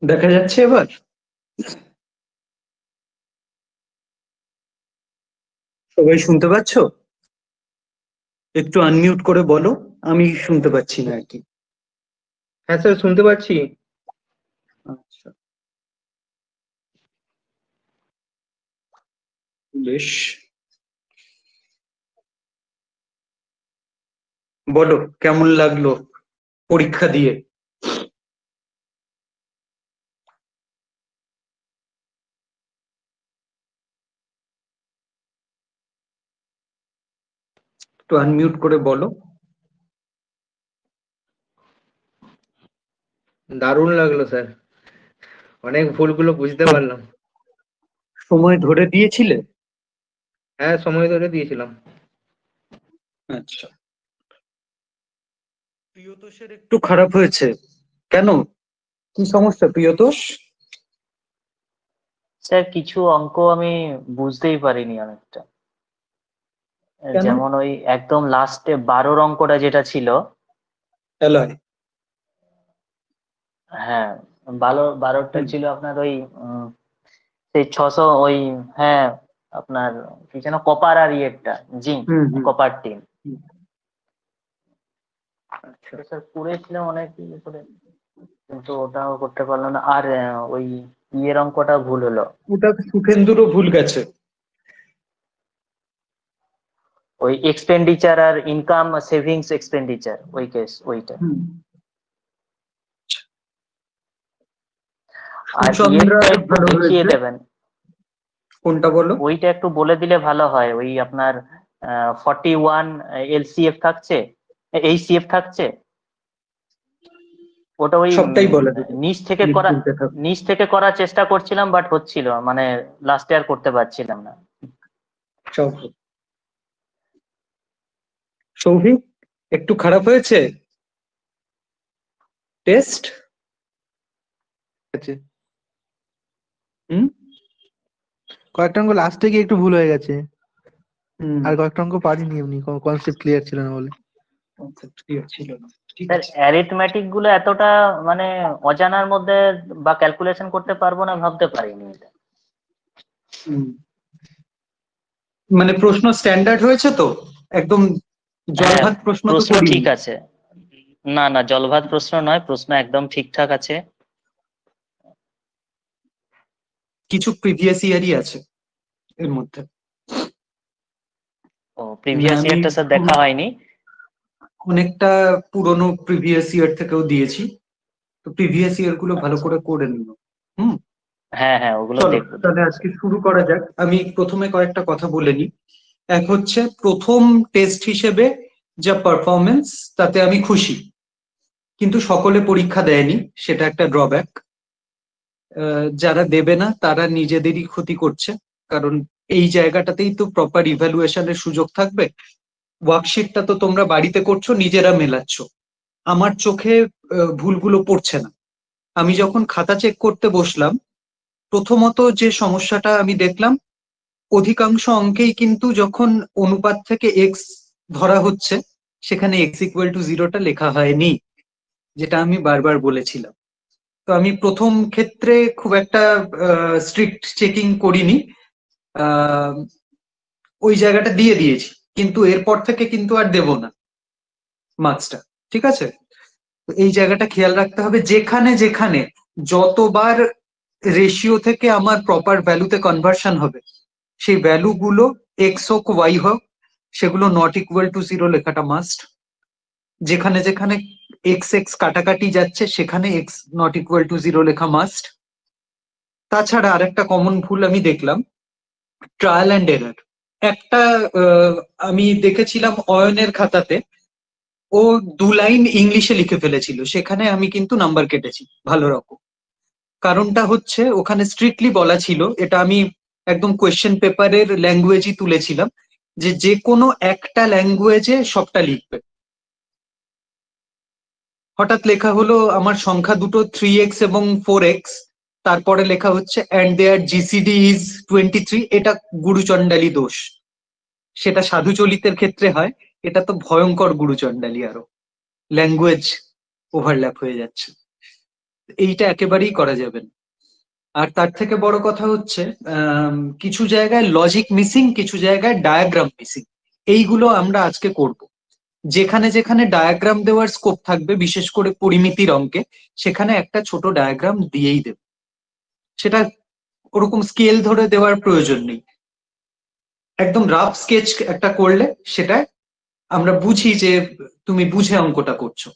দেখা যাচ্ছে এবার? সবাই শুনতে পাচ্ছো? একটু আনমিউট করে বলো। আমি শুনতে পাচ্ছি না আর কি। হ্যাঁ স্যার, শুনতে পাচ্ছি। আচ্ছা, বেশ। বলো, কেমন লাগলো পরীক্ষা দিয়ে? একটু আনমিউট করে বলো। দারুণ লাগলো স্যার, অনেক ভুলগুলো বুঝতে সব পারলাম। সময় ধরে দিয়েছিলে? হ্যাঁ, সময় ধরে দিয়েছিলাম। আচ্ছা। প্রিয়তোষের একটু খারাপ হয়েছে। কেন? কি সমস্যা প্রিয়তোষ? স্যার কিছু অঙ্ক আমি বুঝতেই পারিনি অনেকটা। কেন? যেমন ওই একদম লাস্টে 12 অঙ্কটা যেটা ছিল। অ্যালয়। হ্যাঁ, বারোটা হুম ছিল আপনার ওই সেই 600 ওই। হ্যাঁ, আপনার কি যেন কপার আর ইয়েরটা, জিঙ্ক, হুম হুম কপার টিন। হুম। আচ্ছা। স্যার করেছিলাম অনেক ইয়ে করে, কিন্তু ওটাও করতে পারলাম না। আর ওই ইয়ের অঙ্কটা ভুল হলো। ওটা সুখেন্দুরও ভুল গেছে। ওই এক্সপেন্ডিচার আর ইনকাম, সেভিংস এক্সপেন্ডিচার, ওইটা। হুম। আর সুচন্দ্রার ইয়েরটা একটু ভালো দেখিয়ে হয়েছে। দেবেন। কোনটা বলো? ওইটা একটু বলে দিলে ভালো হয়। ওই আপনার 41 এলসিএফ থাকছে, এইচসিএফ থাকছে। ওটা ওই সবটাই বলে দেবো, নিচ থেকে করা, নিশ্চিন্তে থাকো। নিচ থেকে করার চেষ্টা করছিলাম, বাট হচ্ছিল মানে লাস্টে আর করতে পারছিলাম না। সব। সৌভিক, একটু খারাপ হয়েছে টেস্ট? আছে। হুম কয়েকটা অঙ্ক লাস্টে গিয়ে একটু ভুল হয়ে গেছে, হুম। আর কয়েকটা অঙ্ক পারিনি, এমনি কনসেপ্ট ক্লিয়ার ছিল না বলে। কনসেপ্ট ক্লিয়ার ছিল না, ঠিক স্যার আছে। অ্যারিথমেটিক গুলো এতটা মানে অজানার মধ্যে বা ক্যালকুলেশন করতে পারবো না ভাবতে পারিনি এটা। হুম। মানে প্রশ্ন স্ট্যান্ডার্ড হয়েছে তো? একদম জল হ্যাঁ, ভাত প্রশ্ন তো প্রশ্ন করিনি। ঠিক আছে। না না, জলভাত প্রশ্ন নয়, প্রশ্ন একদম ঠিকঠাক আছে। কিছু প্রিভিয়াস ইয়ারই আছে এর মধ্যে। ও, মানে প্রিভিয়াস আমি ইয়ারটা স্যার দেখা হয়নি। অনেকটা পুরনো প্রিভিয়াস ইয়ার থেকেও দিয়েছি, তো প্রিভিয়াস ইয়ার গুলো ভালো আচ্ছা, করে করে নিও। হুম। হ্যাঁ হ্যাঁ, ওগুলো চলো দেখবো তাহলে দেখবো আজকে স্যার। শুরু করা যাক। আমি প্রথমে কয়েকটা কথা বলে নিই। এক হচ্ছে, প্রথম টেস্ট হিসেবে যা পারফরমেন্স, তাতে আমি খুশি। কিন্তু সকলে পরীক্ষা দেয়নি, সেটা একটা ড্রব্যাক। যারা দেবে না তারা নিজেদেরই ক্ষতি করছে, কারণ এই জায়গাটাতেই তো প্রপার ইভ্যালুয়েশনের সুযোগ থাকবে। ওয়ার্কশিটটা তো তোমরা বাড়িতে করছো, নিজেরা মেলাচ্ছ, আমার চোখে ভুলগুলো পড়ছে না। আমি যখন খাতা চেক করতে বসলাম, প্রথমত যে সমস্যাটা আমি দেখলাম, অধিকাংশ অঙ্কেই কিন্তু যখন অনুপাত থেকে এক্স ধরা হচ্ছে, সেখানে এক্স ইকুয়াল টু জিরোটা লেখা হয়নি, যেটা আমি বারবার বলেছিলাম। তো আমি প্রথম ক্ষেত্রে খুব একটা স্ট্রিক্ট চেকিং করিনি, আহ, ওই জায়গাটা দিয়ে দিয়েছি। কিন্তু এরপর থেকে কিন্তু আর দেব না মার্কসটা, ঠিক আছে? তো এই জায়গাটা খেয়াল রাখতে হবে, যেখানে যেখানে যতবার রেশিও থেকে আমার প্রপার ভ্যালুতে কনভার্সন হবে, সেই ভ্যালুগুলো এক্স হোক ওয়াই হোক, সেগুলো নট ইকুয়াল টু জিরো লেখাটা মাস্ট। যেখানে যেখানে এক্স এক্স কাটাকাটি যাচ্ছে, সেখানে x not equal two zero লেখা মাস্ট। তাছাড়া আরেকটা কমন ভুল আমি দেখলাম, ট্রায়াল অ্যান্ড এরর। একটা আমি দেখেছিলাম অয়নের খাতাতে, ও 2 লাইন ইংলিশে লিখে ফেলেছিল, সেখানে আমি কিন্তু নাম্বার কেটেছি ভালো রকম। কারণটা হচ্ছে, ওখানে স্ট্রিক্টলি বলা ছিল, এটা আমি একদম কোয়েশ্চেন পেপারের ল্যাঙ্গুয়েজই তুলেছিলাম, যে যে কোনো একটা ল্যাঙ্গুয়েজে সবটা লিখবে। হঠাৎ লেখা হলো আমার সংখ্যা দুটো 3x এবং 4x, তারপরে লেখা হচ্ছে অ্যান্ড দেয়ার জিসিডি ইজ 23। এটা গুরুচণ্ডালী দোষ। সেটা সাধু চলিতের ক্ষেত্রে হয়, এটা তো ভয়ঙ্কর গুরুচণ্ডালী, আরো ল্যাঙ্গুয়েজ ওভারল্যাপ হয়ে যাচ্ছে। এইটা একেবারেই করা যাবে না। আর তার থেকে বড় কথা হচ্ছে কিছু জায়গায় লজিক মিসিং, কিছু জায়গায় ডায়াগ্রাম মিসিং। এইগুলো আমরা আজকে করব। যেখানে যেখানে ডায়াগ্রাম দেওয়ার স্কোপ থাকবে, বিশেষ করে পরিমিতির অঙ্কে, সেখানে একটা ছোট ডায়াগ্রাম দিয়েই দেব। সেটা ওরকম স্কেল ধরে দেওয়ার প্রয়োজন নেই, একদম রাফ স্কেচ একটা করলে সেটা আমরা বুঝি যে তুমি বুঝে অঙ্কটা করছো।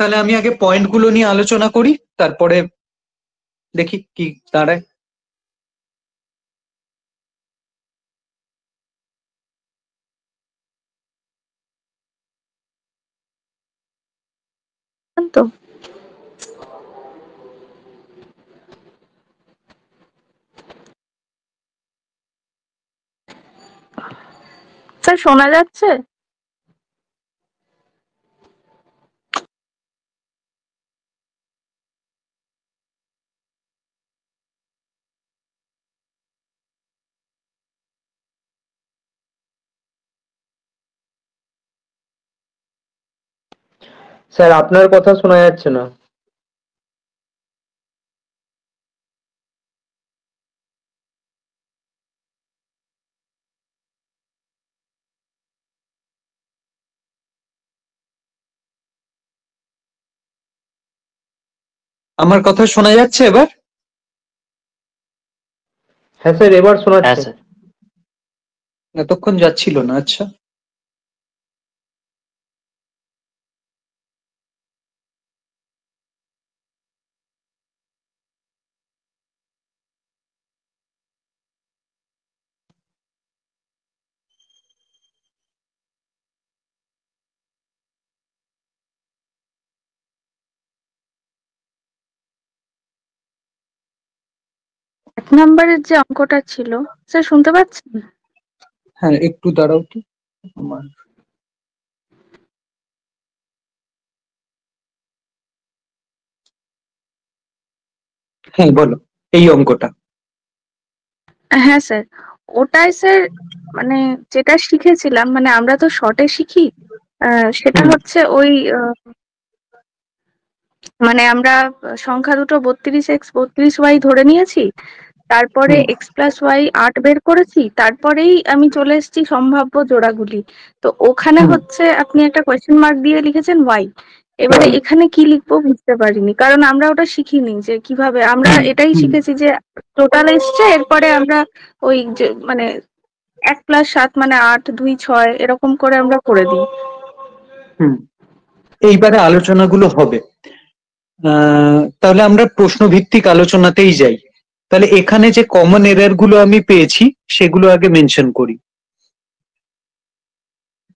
তাহলে আমি আগে পয়েন্টগুলো নিয়ে আলোচনা করি, তারপরে দেখি কি দাঁড়ায়। তো স্যার শোনা যাচ্ছে? স্যার আপনার কথা শোনা যাচ্ছে না। আমার কথা শোনা যাচ্ছে এবার? হ্যাঁ স্যার, এবার হ্যাঁ শোনাচ্ছে। স্যার। এতক্ষণ যাচ্ছিল না, আচ্ছা। 1 নম্বরের যে অঙ্কটা ছিল, স্যার শুনতে পাচ্ছেন? হ্যাঁ, একটু দাঁড়াও তো। আমার হ্যাঁ, বলো এই অঙ্কটা। হ্যাঁ স্যার, ওটাই স্যার, মানে যেটা শিখেছিলাম, মানে আমরা তো শর্টে শিখি, সেটা হুম হচ্ছে ওই মানে আমরা সংখ্যা দুটো 32x 32y ধরে নিয়েছি, তারপরে হুম x+y 8 বের করেছি, তারপরেই আমি চলে এসেছি সম্ভাব্য জোড়াগুলি। তো ওখানে হুম হচ্ছে আপনি একটা কোয়েশ্চেন মার্ক দিয়ে লিখেছেন y, এবারে right, এখানে কি লিখবো বুঝতে পারিনি, কারণ আমরা ওটা শিখিনি যে কিভাবে। আমরা হুম এটাই হুম শিখেছি যে টোটাল এসছে, এরপরে আমরা ওই যে মানে 1+7 মানে 8, 2 6 এরকম করে আমরা করে দিই। হুম এইবারে আলোচনাগুলো হবে। তাহলে আমরা প্রশ্ন ভিত্তিক আলোচনাতেই যাই। তাহলে এখানে যে কমন এরর গুলো আমি পেয়েছি সেগুলো আগে মেনশন করি।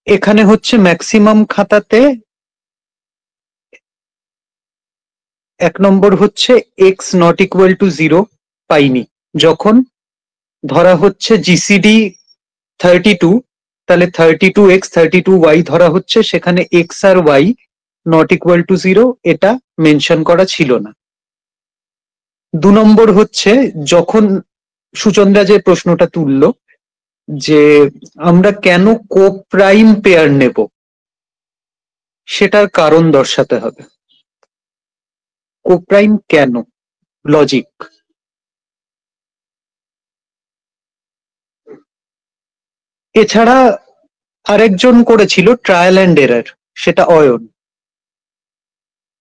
এখানে হচ্ছে ম্যাক্সিমাম খাতাতে 1 নম্বর হচ্ছে এক্স নট ইকুয়াল টু 0 পাইনি। যখন ধরা হচ্ছে জিসিডি 32, তাহলে 32x 32y ধরা হচ্ছে, সেখানে এক্স আর ওয়াই নট ইকুয়াল টু 0 এটা মেনশন করা ছিল না। 2 নম্বর হচ্ছে যখন সুচন্দ্রা যে প্রশ্নটা তুললো যে আমরা কেন কোপ্রাইম পেয়ার নেব, সেটার কারণ দর্শাতে হবে। কোপ্রাইম কেন, লজিক। এছাড়া আরেকজন করেছিল ট্রায়াল অ্যান্ড এরর, সেটা অয়ন।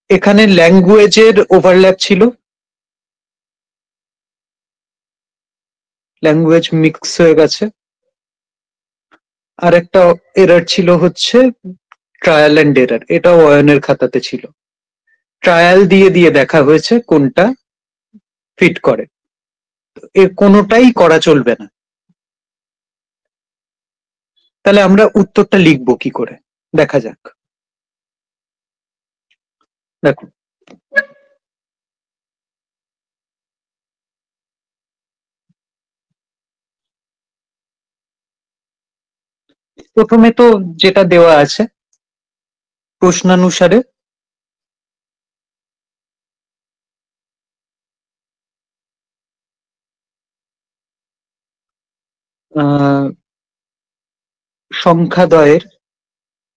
এখানে ল্যাঙ্গুয়েজের ওভারল্যাপ ছিল, ল্যাঙ্গুয়েজ মিক্স হয়ে গেছে। আর একটা এরর ছিল হচ্ছে ট্রায়াল অ্যান্ড এরর, এটাও অয়নের খাতাতে ছিল। ট্রায়াল দিয়ে দিয়ে দেখা হয়েছে কোনটা ফিট করে, এর কোনোটাই করা চলবে না। তাহলে আমরা উত্তরটা লিখবো কি করে দেখা যাক। দেখো, প্রথমে তো যেটা দেওয়া আছে প্রশ্নানুসারে সংখ্যাদ্বয়ের,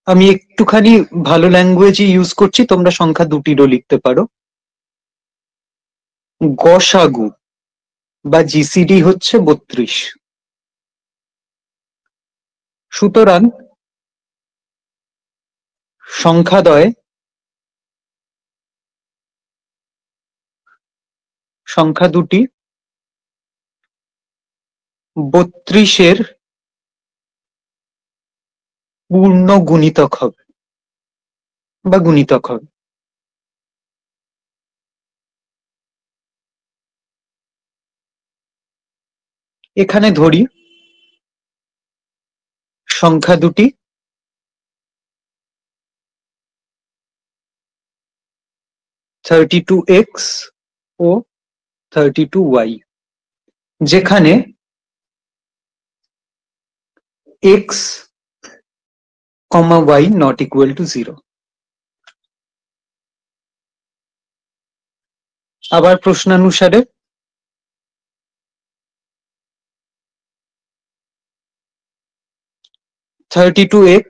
আমি একটুখানি ভালো ল্যাঙ্গুয়েজই ইউজ করছি, তোমরা সংখ্যা দুটিরও লিখতে পারো। গসাগু বা জিসিডি হচ্ছে 32। সুতরাং সংখ্যা দুটি 32-এর পূর্ণ গুণিতক হবে বা গুণিতক হবে। এখানে ধরি সংখ্যা দুটি 32x ও 32y, যেখানে x, y not equal to 0। আবার প্রশ্নানুসারে 32x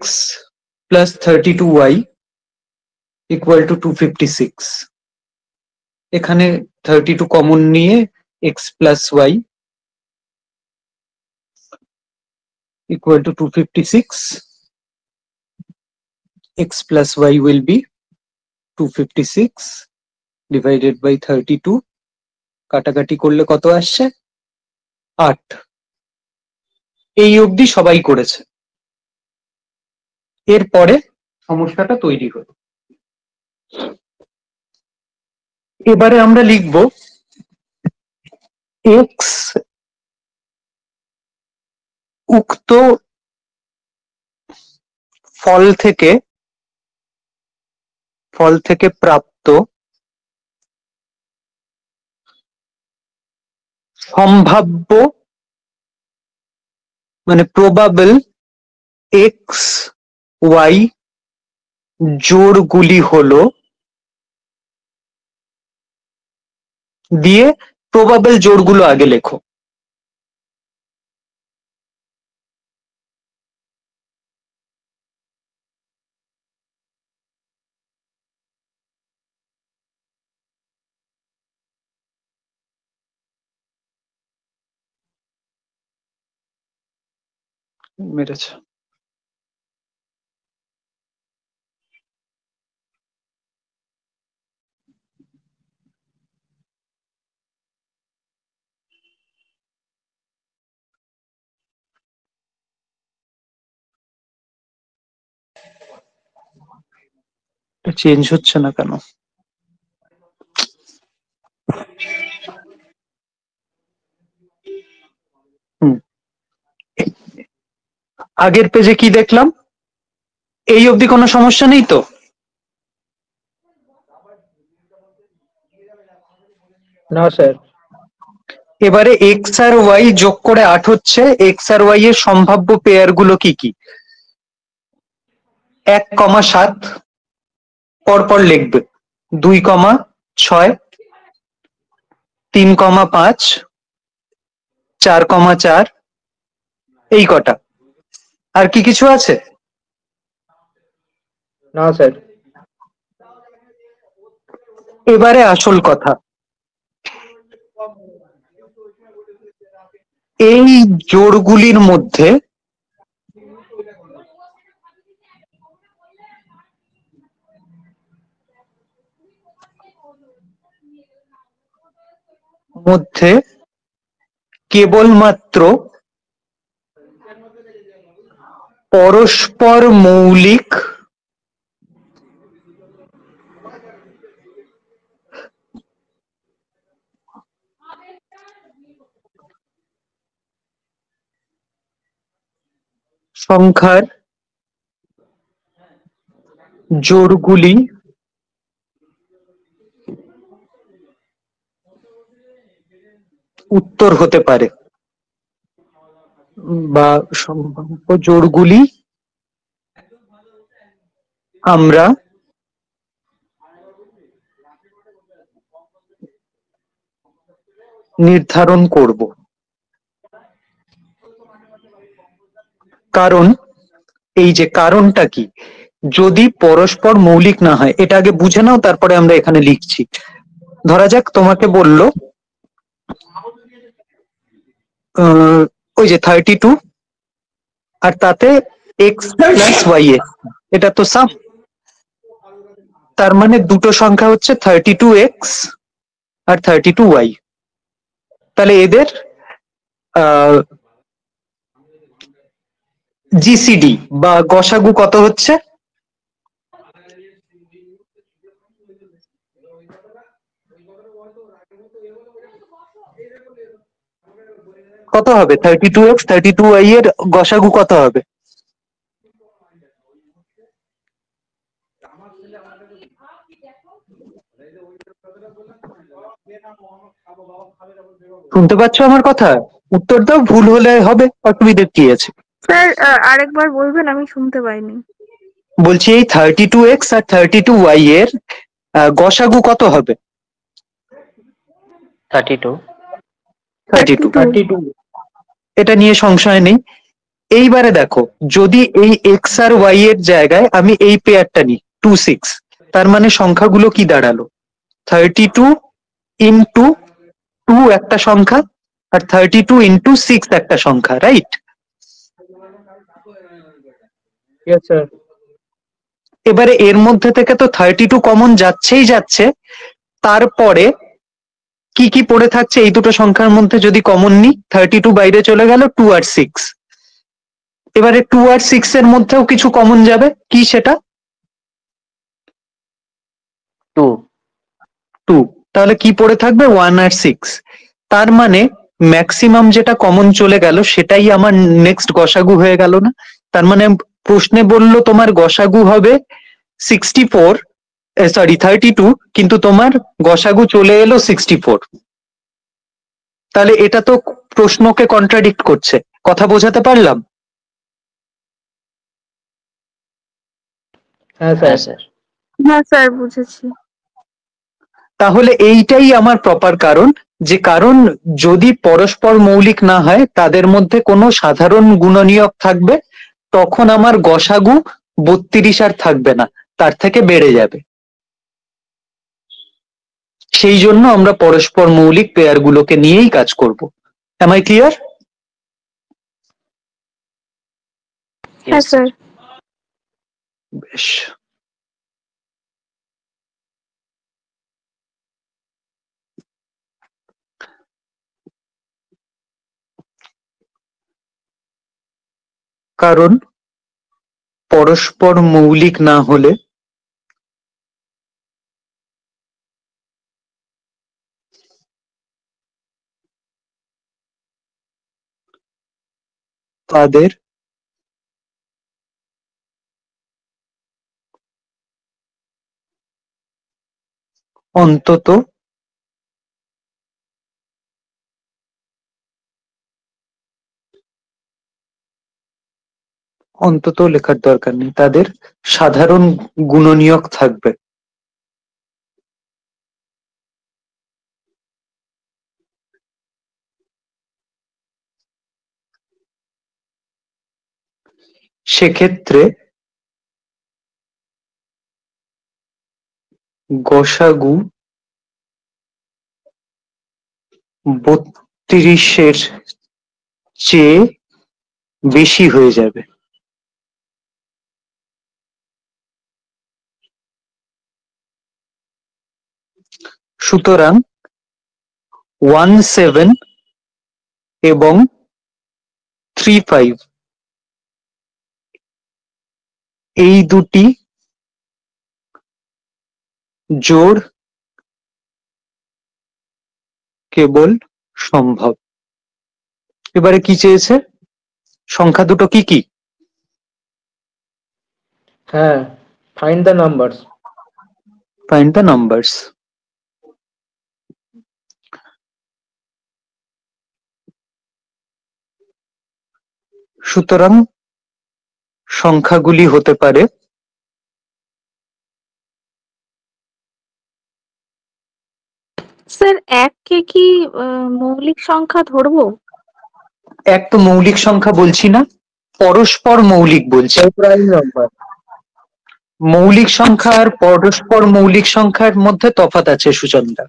plus 32y equal to 256। এখানে 32 কমন নিয়ে x plus y equal to 256, x plus y will be 256 divided by 32, কাটাকাটি করলে কত আসছে? 8। এই অবধি সবাই করেছে। এরপরে সমস্যাটা তৈরি হলো। এবারে আমরা লিখব x উক্ত ফল থেকে প্রাপ্ত সম্ভাব্য মানে প্রবাবল এক্স ওয়াই জোড়গুলি হলো, দিয়ে প্রবাবল জোড়গুলো আগে লেখো। মেরেছে। চেঞ্জ হচ্ছে না কেন? আগের পেজে কি দেখলাম? এই অবধি কোনো সমস্যা নেই তো? না স্যার। এবারে এক্স আর ওয়াই যোগ করে 8 হচ্ছে। এক্স আর ওয়াই এর সম্ভাব্য পেয়ার গুলো কি কি? 1,7 পরপর লিখবে, 2,6, 3,5, 4,4, এই কটা। আর কি কিছু আছে? না স্যার। এবারে আসল কথা, এই জোড়গুলির মধ্যে কেবলমাত্র পরস্পর মৌলিক সংখ্যার জোড়গুলি উত্তর হতে পারে, বা সম্ভাব্য জোড়গুলি আমরা নির্ধারণ করব। কারণ এই যে কারণটা কি, যদি পরস্পর মৌলিক না হয়, এটা আগে বুঝে নাও তারপরে আমরা এখানে লিখছি। ধরা যাক তোমাকে বললো ওই যে 32 আর তাতে এক্স প্লাস ওয়াই এ, এটা তো সাম। তার মানে দুটো সংখ্যা হচ্ছে 32x আর 32y। তাহলে এদের জিসিডি বা গসাগু কত হচ্ছে? কত হবে 32x 32y এর গসাগু কত হবে? শুনতে পাচ্ছ আমার কথা? উত্তর দাও, ভুল হলে হবে, অসুবিধার কি আছে? স্যার আরেকবার বলবেন, আমি শুনতে পাইনি। বলছি এই 32x আর 32y এর গসাগু কত হবে? 32। 32। এটা নিয়ে সংশয় নেই। এইবারে দেখো, যদি এই এক্স আর ওয়াই এর জায়গায় আমি এই পেয়ারটা নিই 2 6, তার মানে সংখ্যাগুলো কি দাঁড়ালো? 32 ইন্টু 2 একটা সংখ্যা আর 32 ইন্টু 6 একটা সংখ্যা, রাইট? Yes sir. এবারে এর মধ্যে থেকে তো 32 কমন যাচ্ছেই যাচ্ছে, তারপরে কি কি পড়ে থাকছে এই দুটো সংখ্যার মধ্যে? যদি কমন নিই, 32 বাইরে চলে গেল, 2 আর 6। এবারে 2 আর 6 এর মধ্যেও কিছু কমন যাবে, কি সেটা? 2। তাহলে কি পড়ে থাকবে? 1 আর 6। তার মানে ম্যাক্সিমাম যেটা কমন চলে গেল সেটাই আমার নেক্সট গসাগু হয়ে গেল না? তার মানে প্রশ্নে বললো তোমার গসাগু হবে 64, সরি 32, কিন্তু তোমার গসাগু চলে এলো 64। তাহলে এটা তো প্রশ্নকে কন্ট্রাডিক্ট করছে। কথা বোঝাতে পারলাম? হ্যাঁ হ্যাঁ স্যার। স্যার। হ্যাঁ স্যার, বুঝেছি। তাহলে এইটাই আমার প্রপার কারণ, যে কারণ যদি পরস্পর মৌলিক না হয় তাদের মধ্যে কোনো সাধারণ গুণনীয়ক থাকবে, তখন আমার গসাগু 32 আর থাকবে না, তার থেকে বেড়ে যাবে। সেই জন্য আমরা পরস্পর মৌলিক পেয়ার গুলোকে নিয়েই কাজ করব। Am I clear? হ্যাঁ স্যার। বেশ। কারণ পরস্পর মৌলিক না হলে তাদের অন্তত লেখার দরকার নেই, তাদের সাধারণ গুণনীয়ক থাকবে। সেক্ষেত্রে গসাগু 32-এর চেয়ে বেশি হয়ে যাবে। সুতরাং 17 এবং 35 এই দুটি জোড় কেবল সম্ভব। এবারে কি চেয়েছে? সংখ্যা দুটো কি কি? হ্যাঁ, find the numbers. Find the numbers. সুতরাং সংখ্যাগুলি হতে পারে স্যার, এককে কি মৌলিক সংখ্যা ধরবো? এক তো মৌলিক সংখ্যা বলছি না, পরস্পর মৌলিক বলছি। Prime number. মৌলিক সংখ্যা আর পরস্পর মৌলিক সংখ্যার মধ্যে তফাৎ আছে সুচন্দ্রা।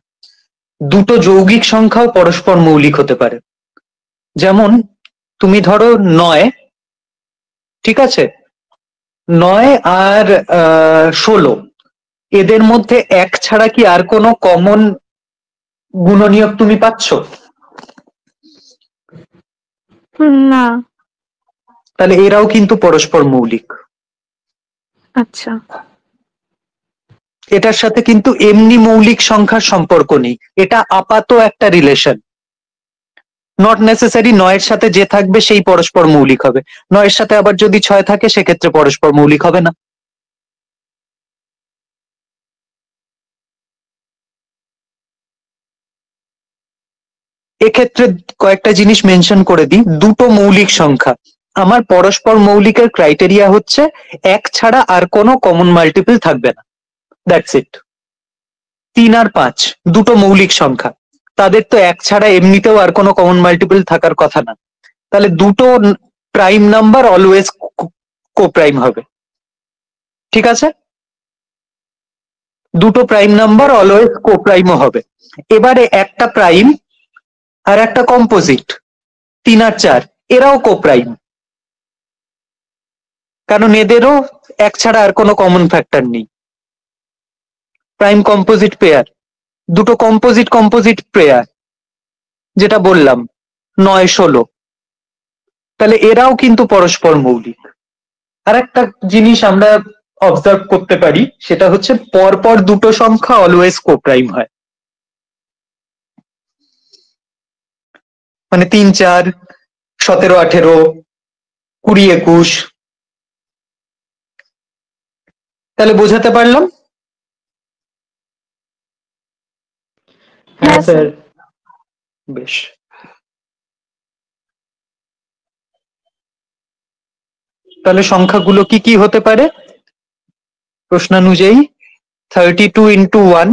দুটো যৌগিক সংখ্যাও পরস্পর মৌলিক হতে পারে। যেমন তুমি ধরো 9, ঠিক আছে, 9 আর 16, এদের মধ্যে এক ছাড়া কি আর কোনো কমন গুণনীয়ক তুমি পাচ্ছ? না। তাহলে এরাও কিন্তু পরস্পর মৌলিক। আচ্ছা। এটার সাথে কিন্তু এমনি মৌলিক সংখ্যার সম্পর্ক নেই, এটা আপাত একটা রিলেশন। নট নেসেসারি 9 এর সাথে যে থাকবে সেই পরস্পর মৌলিক হবে, 9 এর সাথে আবার যদি 6 থাকে সেক্ষেত্রে পরস্পর মৌলিক হবে না। এক্ষেত্রে কয়েকটা জিনিস মেনশন করে দিই। দুটো মৌলিক সংখ্যা, আমার পরস্পর মৌলিকের ক্রাইটেরিয়া হচ্ছে এক ছাড়া আর কোনো কমন মাল্টিপল থাকবে না, দ্যাটস ইট। 3 আর 5 দুটো মৌলিক সংখ্যা, তাদের তো এক ছাড়া এমনিতেও আর কোনো কমন মাল্টিপল থাকার কথা না, তাহলে দুটো প্রাইম নাম্বার অলওয়েজ কো প্রাইম হবে, ঠিক আছে? দুটো প্রাইম নাম্বার অলওয়েজ কো প্রাইমও হবে। এবারে একটা প্রাইম আর একটা কম্পোজিট, 3 আর 4, এরাও কো প্রাইম, কারণ এদেরও এক ছাড়া আর কোনো কমন ফ্যাক্টর নেই। প্রাইম কম্পোজিট পেয়ার, দুটো কম্পোজিট কম্পোজিট পেয়ার, যেটা বললাম 9-16, তাহলে এরাও কিন্তু পরস্পর মৌলিক। আর একটা জিনিস আমরা অবজার্ভ করতে পারি, সেটা হচ্ছে পরপর দুটো সংখ্যা অলওয়েজ কো প্রাইম হয়, মানে 3-4, 17-18, 20-21। তাহলে বোঝাতে পারলাম? হ্যাঁ স্যার। বেশ। তাহলে সংখ্যাগুলো কি কি হতে পারে প্রশ্নানুযায়ী? 32 into 1,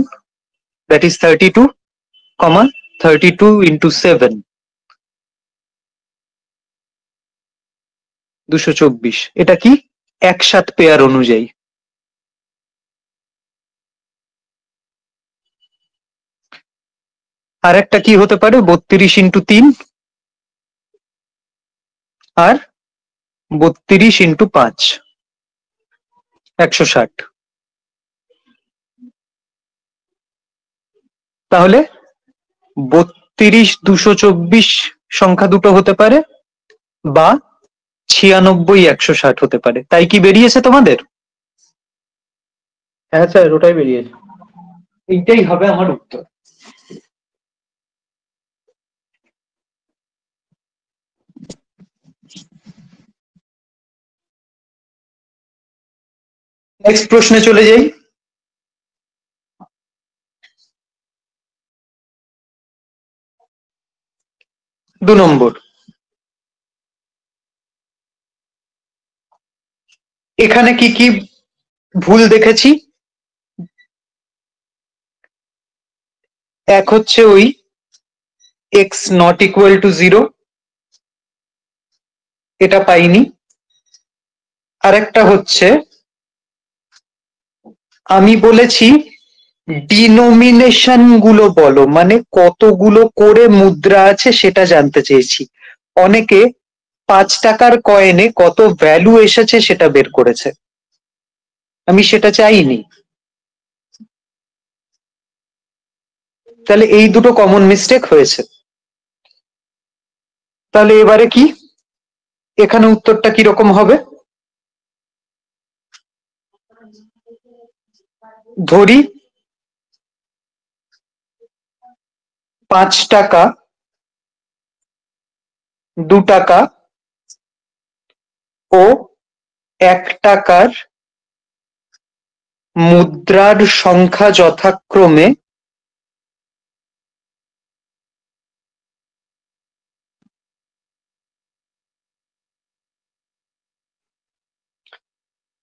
that is 32, 32 into 7, 224। এটা কি? একসাথ পেয়ার অনুযায়ী। আর একটা কি হতে পারে? 32 into 3 আর 32 into 5, 160। তাহলে 32 224 সংখ্যা দুটো হতে পারে, বা 96 160 হতে পারে। তাই কি বেরিয়েছে তোমাদের? হ্যাঁ স্যার, ওটাই বেরিয়েছে। এইটাই হবে আমার উত্তর। নেক্সট প্রশ্নে চলে যাই। দু নম্বর, এখানে কি কি ভুল দেখেছি? এক হচ্ছে ওই x not equal to 0, এটা পাইনি। আরেকটা হচ্ছে আমি বলেছি ডিনোমিনেশন গুলো বলো, মানে কতগুলো করে মুদ্রা আছে সেটা জানতে চেয়েছি। অনেকে 5 টাকার কয়েনে কত ভ্যালু এসেছে সেটা বের করেছে, আমি সেটা চাইনি। তাহলে এই দুটো কমন মিস্টেক হয়েছে। তাহলে এবারে কি, এখানে উত্তরটা কিরকম হবে? ধরি 5 টাকা, 2 টাকা ও 1 টাকার মুদ্রার সংখ্যা যথাক্রমে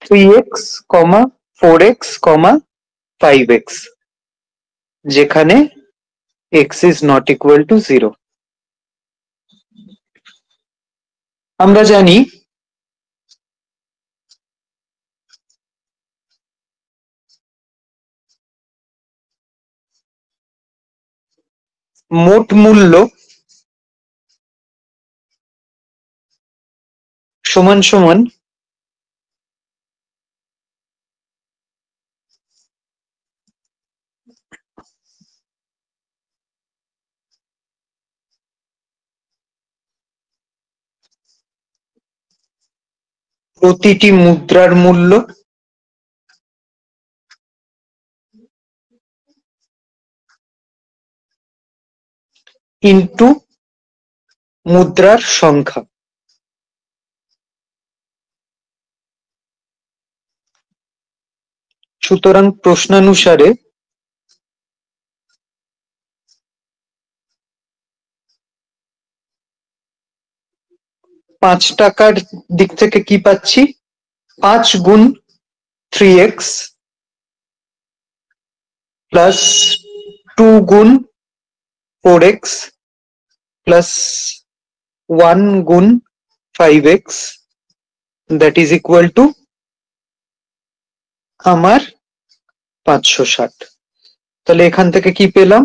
(3x, 4x, 5x), যেখানে x is not equal to 0। আমরা জানি মোট মূল্য সমান সমান প্রতিটি মুদ্রার মূল্য ইন্টু মুদ্রার সংখ্যা। সুতরাং প্রশ্নানুসারে ৳5 দিক থেকে কি পাচ্ছি? 5 গুণ 3x প্লাস 2 গুণ 4x প্লাস 1 গুণ 5x that is equal to আমার 560। তাহলে এখান থেকে কি পেলাম?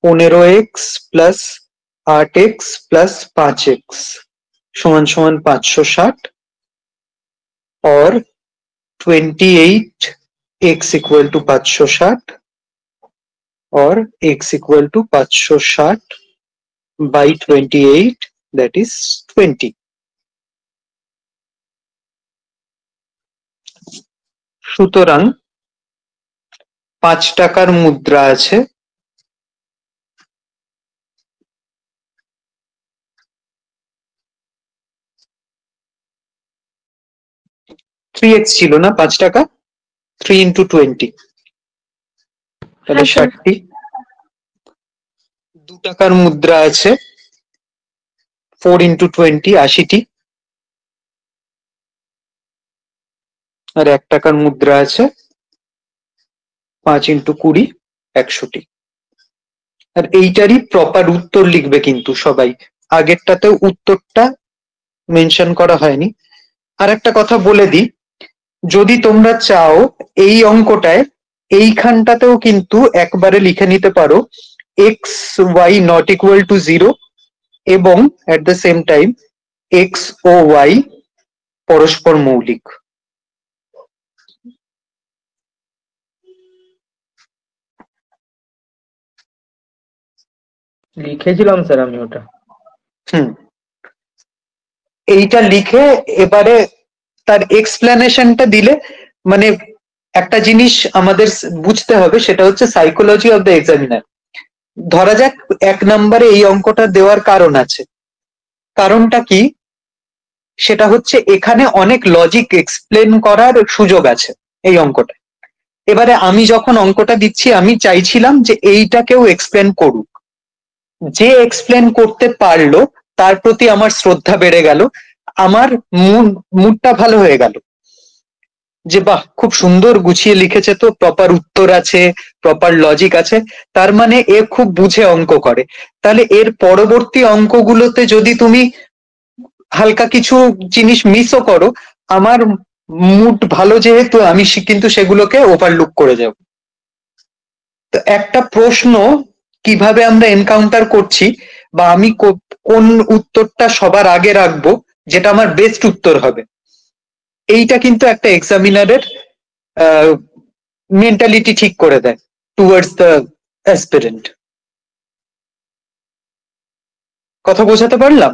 15x plus 8x plus 5x সমান সমান 560 और 28x इक्वल टू 560 और x equal to 560 by 28 that is 20। সুতরাং ৳5 মুদ্রা আছে, $3x ছিল না ৳5, 3 into 20 তাহলে হ্যাঁ, স্যার। 60টি। ৳2 মুদ্রা আছে 4 into 20 80টি, আর ৳1 মুদ্রা আছে 5 into 20 100টি। আর এইটারই প্রপার উত্তর লিখবে কিন্তু সবাই, আগেরটাতে উত্তরটা মেনশন করা হয়নি। আর একটা কথা বলে দিই, যদি তোমরা চাও এই অঙ্কটায় এইখানটাতেও কিন্তু একবারে লিখে নিতে পারো x y not equal to 0 এবং at the same time x O y পরস্পর মৌলিক। লিখেছিলাম স্যার আমি ওটা। এইটা লিখে এবারে তার এক্সপ্লেনেশনটা দিলে, মানে একটা জিনিস আমাদের বুঝতে হবে, সেটা হচ্ছে সাইকোলজি অফ দ্য এক্সামিনার। ধরা যাক 1 নম্বরে এই অঙ্কটা দেওয়ার কারণ আছে। কারণটা কি? সেটা হচ্ছে এখানে অনেক লজিক এক্সপ্লেন করার সুযোগ আছে এই অঙ্কটা। এবারে আমি যখন অঙ্কটা দিচ্ছি আমি চাইছিলাম যে এইটা কেউ এক্সপ্লেন করুক। যে এক্সপ্লেন করতে পারলো তার প্রতি আমার শ্রদ্ধা বেড়ে গেল, আমার মুডটা ভালো হয়ে গেল যে বাহ, খুব সুন্দর গুছিয়ে লিখেছে, তো প্রপার উত্তর আছে, প্রপার লজিক আছে, তার মানে এ খুব বুঝে অঙ্ক করে। তাহলে এর পরবর্তী অঙ্কগুলোতে যদি তুমি হালকা কিছু জিনিস মিসও করো, আমার মুড ভালো যেহেতু, আমি কিন্তু সেগুলোকে ওভারলুক করে যাব। তো একটা প্রশ্ন কিভাবে আমরা এনকাউন্টার করছি, বা আমি কোন উত্তরটা সবার আগে রাখবো যেটা আমার বেস্ট উত্তর হবে, এইটা কিন্তু একটা এক্সামিনারের মেন্টালিটি ঠিক করে দেয় টুয়ার্ডস দ্য অ্যাসপিরেন্ট। কথা বোঝাতে পারলাম?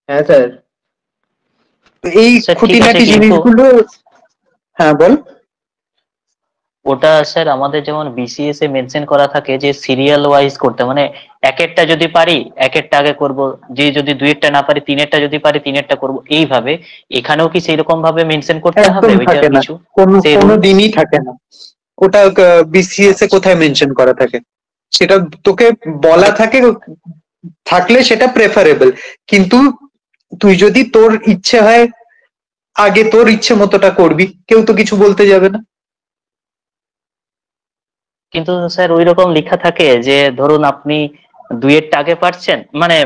হ্যাঁ স্যার। এই স্যার, ঠিক খুঁটিনাটি আছে, কিন্তু জিনিসগুলো। হ্যাঁ বল। ওটা স্যার আমাদের যেমন বিসিএস এ মেনশন করা থাকে যে সিরিয়াল ওয়াইজ করতে, মানে একেরটা যদি পারি একেরটা আগে করব, যে যদি দুইয়েরটা না পারি তিনেরটা, যদি পারি তিনেরটা করব, এইভাবে এখানেও কি সেইরকম ভাবে মেনশন করতে হবে? একদম ওইটা থাকে না, কিছু সেই কোনো রুল? দিনই থাকে না। ওটা বিসিএস এ কোথায় মেনশন করা থাকে? সেটা তোকে বলা থাকে, থাকলে সেটা প্রেফারেবল, কিন্তু তুই যদি তোর ইচ্ছে হয় আগে তোর ইচ্ছে মতোটা করবি, কেউ তো কিছু বলতে যাবে না। কিন্তু স্যার ওই রকম লেখা থাকে যে ধরুন আপনি দুইয়েরটা আগে পারছেন, মানে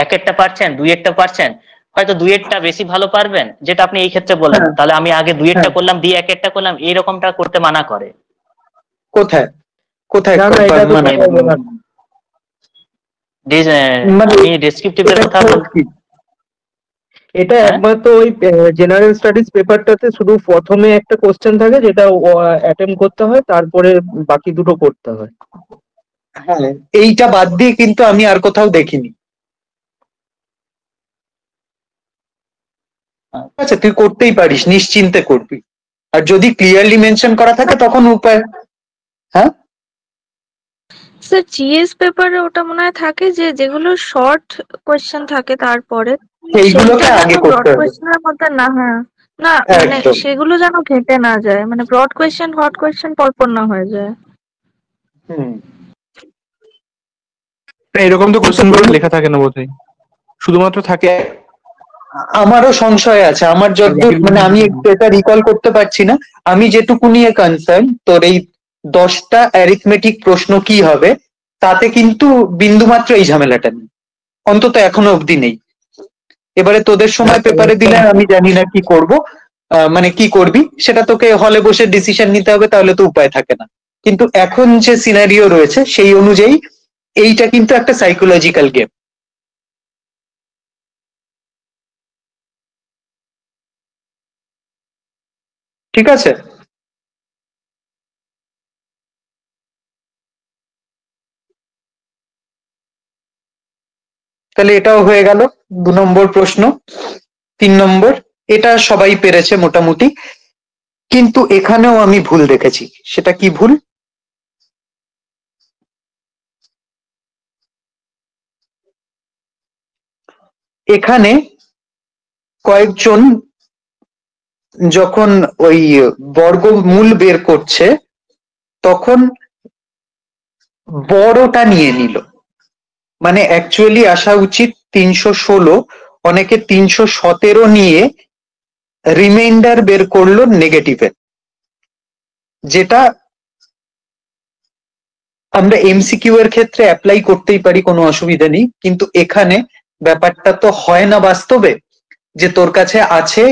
একেরটা পারছেন, দুইয়েরটা পারছেন, হয়তো দুইয়েরটা বেশি ভালো পারবেন, যেটা আপনি এই ক্ষেত্রে বললেন, হ্যাঁ, তাহলে আমি আগে দুইয়েরটা হ্যাঁ। করলাম দিয়ে একেরটা করলাম, এইরকমটা করতে মানা করে। কোথায় কোথায় না না, এটা তো মানে পারবো না। মানে আমি ডেসক্রিপটিভের এটা কথা কি? এটা হ্যাঁ? একমাত্র ওই জেনারেল স্টাডিজ পেপারটাতে শুধু প্রথমে একটা কোশ্চেন থাকে যেটা অ্যাটেম্প করতে হয়, তারপরে বাকি দুটো করতে হয়। হ্যাঁ, এইটা বাদ দিয়ে কিন্তু আমি আর কোথাও দেখিনি। আচ্ছা, তুই করতেই পারিস, নিশ্চিন্তে করবি। আর যদি ক্লিয়ারলি মেনশন করা থাকে তখন উপায়। হ্যাঁ, স্যার জিএস পেপারে ওটা মনে হয় থাকে যে যেগুলো শর্ট কোয়েশ্চেন থাকে তারপরে সেইগুলোকে সেইটা যেন আগে ব্রড করতে হবে। কোয়েশ্চেনের মধ্যে না, হ্যাঁ, না মানে একদম। সেগুলো যেন ঘেটে না যায়, মানে ব্রড কোয়েশ্চেন হট কোয়েশ্চেন পরপর না হয়ে যায়। হুম। এরকম তো কোশ্চেন পেপার লেখা থাকে না বোধহয়, শুধুমাত্র থাকে আমারও সংশয় আছে, আমার যতদূর মানে আমি এটা রিকল করতে পারছি না। আমি যেটুকু নিয়ে কনসার্ন, তোর এই 10টা অ্যারিথমেটিক প্রশ্ন কি হবে, তাতে কিন্তু বিন্দুমাত্র এই ঝামেলাটা নেই, অন্তত এখনো অবধি নেই। এবারে তোদের সময় পেপারে দিলে আমি জানি না কি করব, মানে কি করবি সেটা তোকে হলে বসে ডিসিশন নিতে হবে, তাহলে তো উপায় থাকে না। কিন্তু এখন যে সিনারিও রয়েছে সেই অনুযায়ী এইটা কিন্তু একটা সাইকোলজিক্যাল গেম। ঠিক আছে? তাহলে এটাও হয়ে গেল 2 নম্বর প্রশ্ন। 3 নম্বর, এটা সবাই পেরেছে মোটামুটি, কিন্তু এখানেও আমি ভুল দেখেছি। সেটা কি ভুল? এখানে কয়েকজন যখন ওই বর্গমূল বের করছে তখন বড়টা নিয়ে নিল, মানে অ্যাকচুয়ালি আসা উচিত 316, অনেকে 317 নিয়ে রিমাইন্ডার বের করলো নেগেটিভের, যেটা আমরা এমসিকিউ এর ক্ষেত্রে অ্যাপ্লাই করতেই পারি, কোনো অসুবিধা নেই। কিন্তু এখানে ব্যাপারটা তো হয় না বাস্তবে, যে তোর কাছে আছে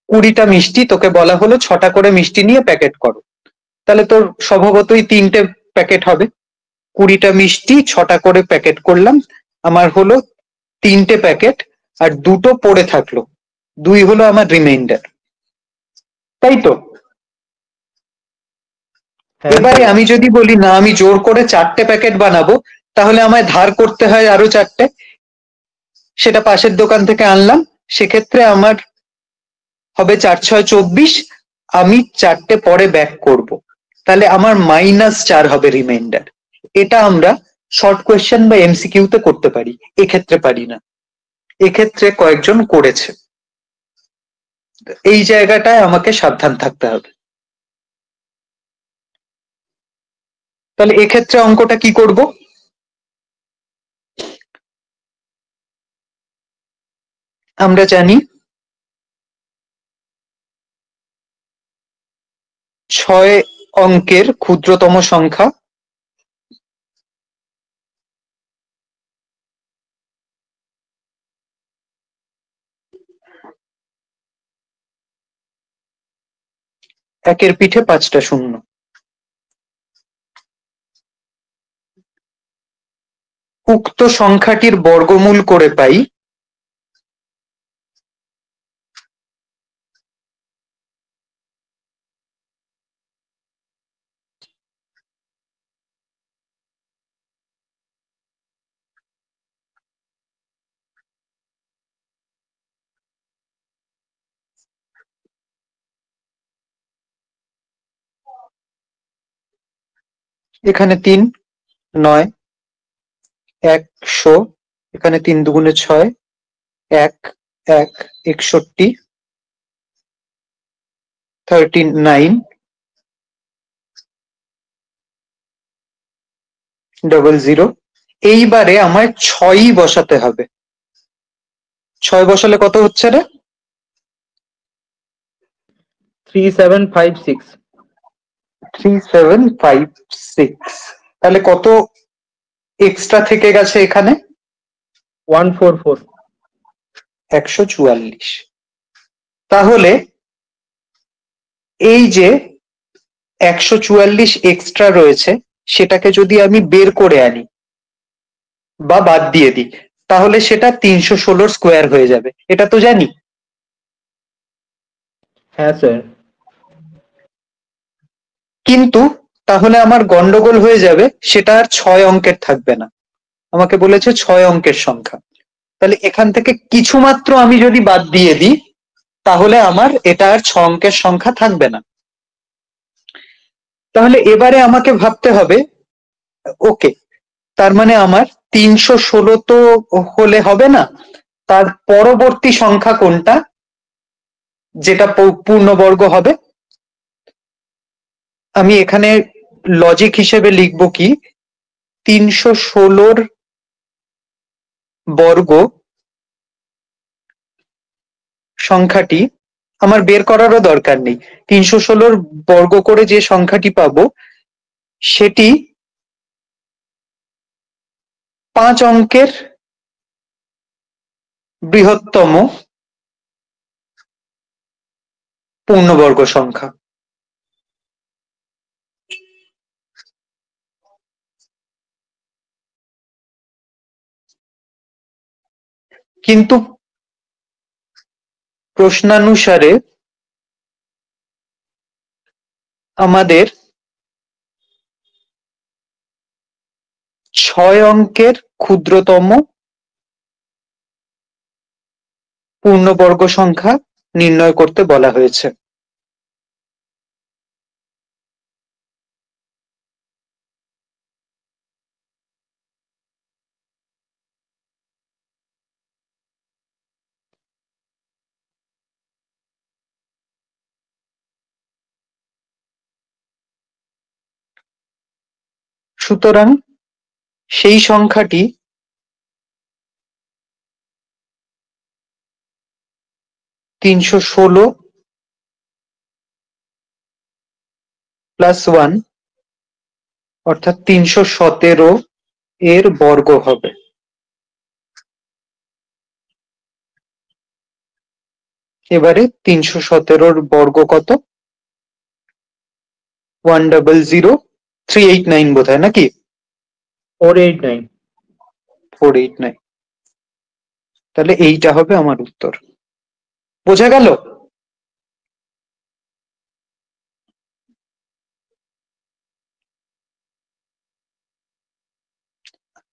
20টা মিষ্টি, তোকে বলা হলো 6টা করে মিষ্টি নিয়ে প্যাকেট করো, তাহলে তোর স্বভাবতই 3টে প্যাকেট হবে। 20টা মিষ্টি 6টা করে প্যাকেট করলাম, আমার হলো 3টে প্যাকেট, আর 2টো পড়ে থাকলো, 2 হলো আমার রিমাইন্ডার, তাই তো? হ্যাঁ এবারে স্যার। আমি যদি বলি না আমি জোর করে 4টে প্যাকেট বানাবো, তাহলে আমায় ধার করতে হয় আরো 4টে, সেটা পাশের দোকান থেকে আনলাম, সেক্ষেত্রে আমার হবে 4 6 24, আমি 4টে পরে ব্যাক করব, তাহলে আমার -4 হবে রিমাইন্ডার। এটা আমরা শর্ট কোয়েশ্চেন বা এমসিকিউ তে করতে পারি, এক্ষেত্রে পারি না। এক্ষেত্রে কয়েকজন করেছে, এই জায়গাটায় আমাকে সাবধান থাকতে হবে। তাহলে এক্ষেত্রে অঙ্কটা কি করব? আমরা জানি 6 অঙ্কের ক্ষুদ্রতম সংখ্যা একের পিঠে 5টা শূন্য। উক্ত সংখ্যাটির বর্গমূল করে পাই এখানে 3 9 100, এখানে 3 দুগুণে 6, 1 1 61, 39 00। এইবারে আমায় 6ই বসাতে হবে। 6 বসালে কত হচ্ছে রে? 3756। 3756। তাহলে কত এক্সট্রা থেকে গেছে এখানে? 144। 144। তাহলে এই যে 144 এক্সট্রা রয়েছে, সেটাকে যদি আমি বের করে আনি বা বাদ দিয়ে দিই, তাহলে সেটা 316 স্কোয়ার হয়ে যাবে, এটা তো জানি। হ্যাঁ স্যার। কিন্তু তাহলে আমার গন্ডগোল হয়ে যাবে, সেটা আর 6 অঙ্কের থাকবে না, আমাকে বলেছে 6 অঙ্কের সংখ্যা। তাহলে এখান থেকে কিছু মাত্র আমি যদি বাদ দিয়ে দিই, তাহলে আমার এটা আর 6 অঙ্কের সংখ্যা থাকবে না। তাহলে এবারে আমাকে ভাবতে হবে, ওকে, তার মানে আমার 316 তো হলে হবে না, তার পরবর্তী সংখ্যা কোনটা যেটা পূর্ণবর্গ হবে। আমি এখানে লজিক হিসেবে লিখবো কি, 316 বর্গ সংখ্যাটি আমার বের করারও দরকার নেই, 316 বর্গ করে যে সংখ্যাটি পাবো সেটি 5 অঙ্কের বৃহত্তম পূর্ণবর্গ সংখ্যা। কিন্তু প্রশ্নানুসারে আমাদের 6 অঙ্কের ক্ষুদ্রতম পূর্ণবর্গ সংখ্যা নির্ণয় করতে বলা হয়েছে। সুতরাং সেই সংখ্যাটি 316 প্লাস 1 অর্থাৎ 317 এর বর্গ হবে। এবারে 317 বর্গ কত? 100,389 বোধ হয় নাকি? 489। 489। তাহলে এইটা হবে আমার উত্তর। বোঝা গেল?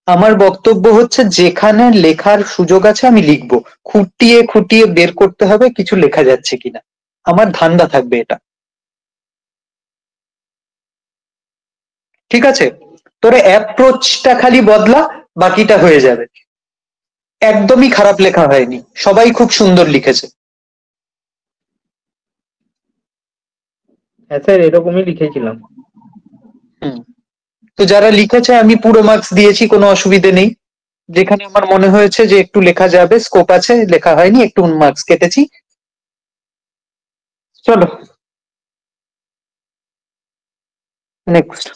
আমার বক্তব্য হচ্ছে, যেখানে লেখার সুযোগ আছে আমি লিখবো, খুঁটিয়ে খুঁটিয়ে বের করতে হবে কিছু লেখা যাচ্ছে কিনা, আমার ধান্দা থাকবে এটা। ঠিক আছে, তোরে অ্যাপ্রোচটা খালি বদলা, বাকিটা হয়ে যাবে। একদমই খারাপ লেখা হয়নি, সবাই খুব সুন্দর লিখেছে। হ্যাঁ স্যার, এরকমই লিখেছিলাম। তো যারা লিখেছে আমি পুরো মার্কস দিয়েছি, কোনো অসুবিধে নেই। যেখানে আমার মনে হয়েছে যে একটু লেখা যাবে, স্কোপ আছে, লেখা হয়নি, একটু মার্কস কেটেছি। চলো নেক্সট।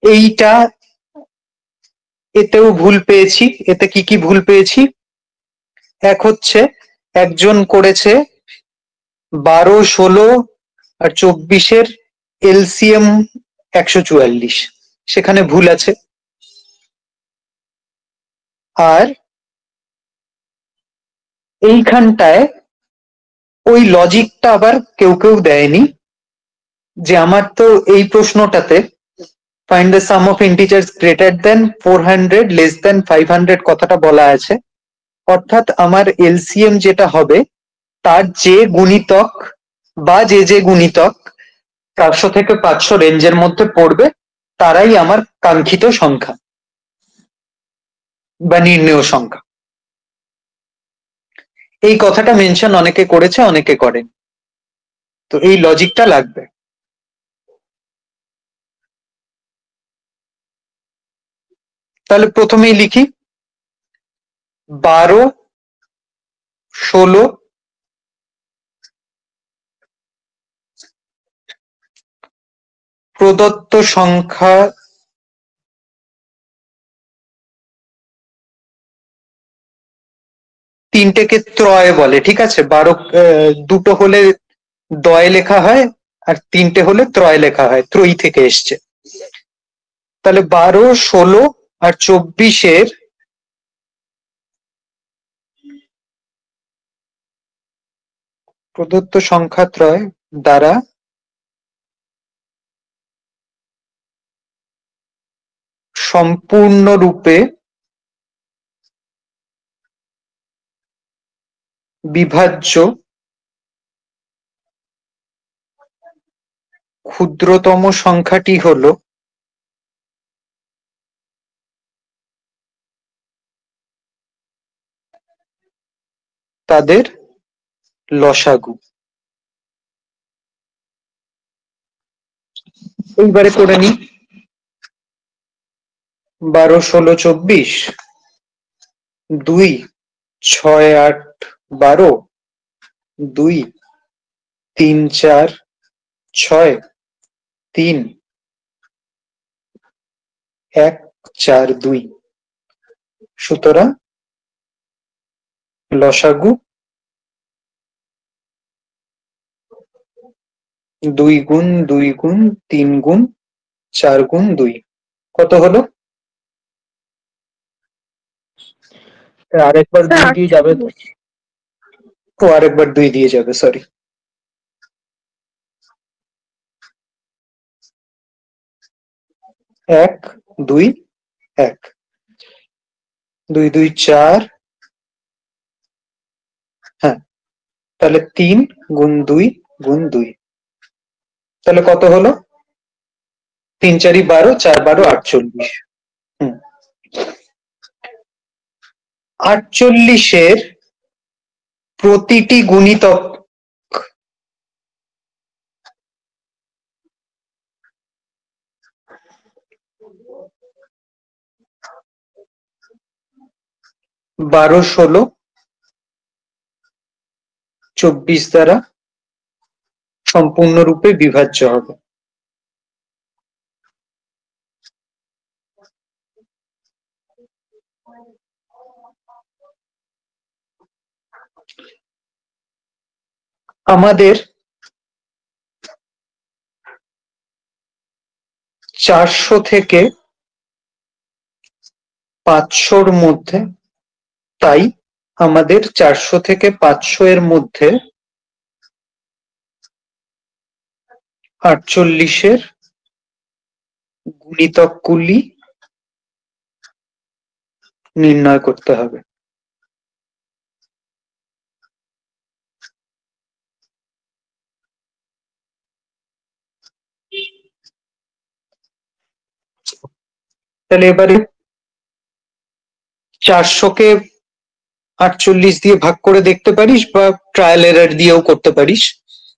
এইটা এতেও ভুল পেয়েছি। এতে কি কি ভুল পেয়েছি? এক হচ্ছে, একজন করেছে 12, 16 আর 24-এর এলসিএম 144, সেখানে ভুল আছে। আর এইখানটায় ওই লজিকটা আবার কেউ কেউ দেয়নি, যে আমার তো এই প্রশ্নটাতে find the sum of integers greater than 400 less than 500 কথাটা বলা আছে, অর্থাৎ আমার এলসিএম যেটা হবে তার যে গুণিতক বা যে গুণিতক 400 থেকে 500 রেঞ্জের মধ্যে পড়বে তারাই আমার কাঙ্ক্ষিত সংখ্যা বা নির্ণেয় সংখ্যা। এই কথাটা মেনশন অনেকে করেছে, অনেকে করেন, তো এই লজিকটা লাগবে। তাহলে প্রথমেই লিখি, 12, 16 প্রদত্ত সংখ্যা তিনটেকে ত্রয় বলে, ঠিক আছে? 12 দুটো হলে দয় লেখা হয় আর তিনটে হলে ত্রয় লেখা হয়, ত্রয়ী থেকে এসছে। তাহলে 12, 16 আর 24-এর প্রদত্ত সংখ্যাত্রয় দ্বারা সম্পূর্ণরূপে বিভাজ্য ক্ষুদ্রতম সংখ্যাটি হলো তাদের লসাগু। এইবারে করে নি। 12, 16, 24, 2, 6, 8, 12, 2, 3, 4, 6, 3, 1, 4, 2। সুতরাং লসাগু 2 গুণ 2 গুণ 3 গুণ 4 গুণ 2 কত হলো? আরেকবার স্যার 2 দিয়ে যাবে তো? 48। ও আরেকবার 2 দিয়ে যাবে, সরি। 1, 2, 1, 2, 2, 4, হ্যাঁ, তাহলে 3 গুণ 2 গুণ 2। তাহলে কত হলো? 3, 4, 12, 4, 12, 48। 48-এর প্রতিটি গুণিতক বারো, 16, 24 দ্বারা সম্পূর্ণরূপে বিভাজ্য হবে। আমাদের 400 থেকে 500-র মধ্যে, তাই আমাদের 400 থেকে 500 এর মধ্যে 48-এর গুণিতকগুলি নির্ণয় করতে হবে। তাহলে এবারে 400-কে 48 দিয়ে ভাগ করে দেখতে পারিস, বা ট্রায়াল এরর দিয়েও করতে পারিস।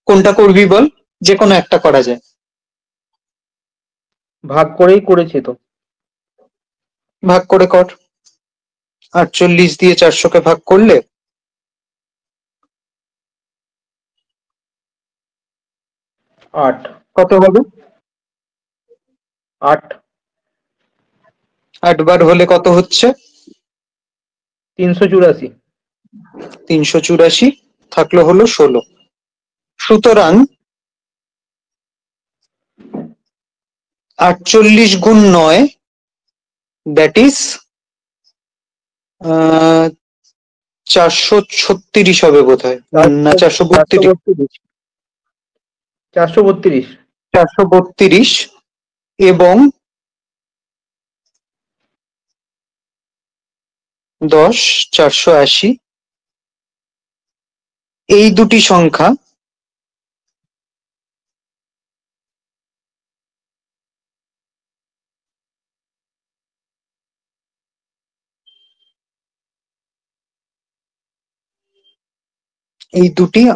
কোনটা করবি বল? যে কোনো একটা করা যায়। ভাগ করেই করেছি তো। ভাগ করে কর। 48 দিয়ে 400-কে ভাগ করলে 8। কত হবে? 8। 8 বার হলে কত হচ্ছে? 384। 384 থাকলো হলো 16। সুতরাং 48 গুণ 9, দ্যাট ইজ 436 হবে বোধহয়, না 432। 432। 432 এবং 10, 480, এই দুটি সংখ্যা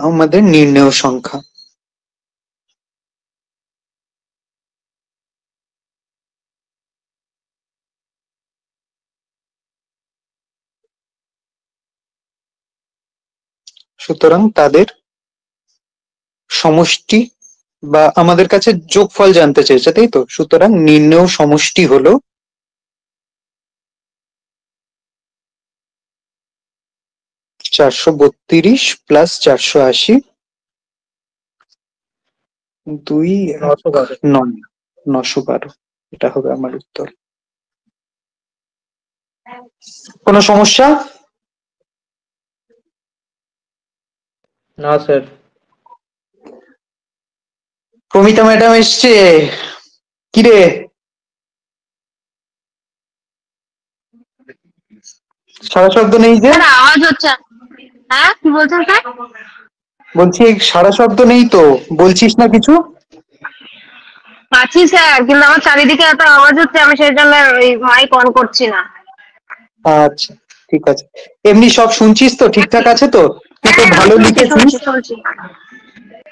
আমাদের নির্ণেয় সংখ্যা। সুতরাং তাদের সমষ্টি, বা আমাদের কাছে যোগফল জানতে চেয়েছে, তাই তো? সুতরাং নির্ণেয় সমষ্টি হলো 432 প্লাস 480 912 এটা হবে আমার উত্তর। কোনো সমস্যা? না স্যার। প্রমিতা ম্যাডাম এসছে, কিরে? সারা শব্দ নেই যে? স্যার আওয়াজ হচ্ছে। হ্যাঁ কি বলছেন স্যার? বলছি সারা শব্দ নেই তো, বলছিস না কিছু? আছি স্যার, কিন্তু আমার চারিদিকে এত আওয়াজ হচ্ছে, আমি সেই জন্য ওই মাইক অন করছি না। আচ্ছা ঠিক আছে, এমনি সব শুনছিস তো, ঠিকঠাক আছে তো? তুই তো হ্যাঁ ভালো শুনছি লিখেছিস। শুনছি শুনছি।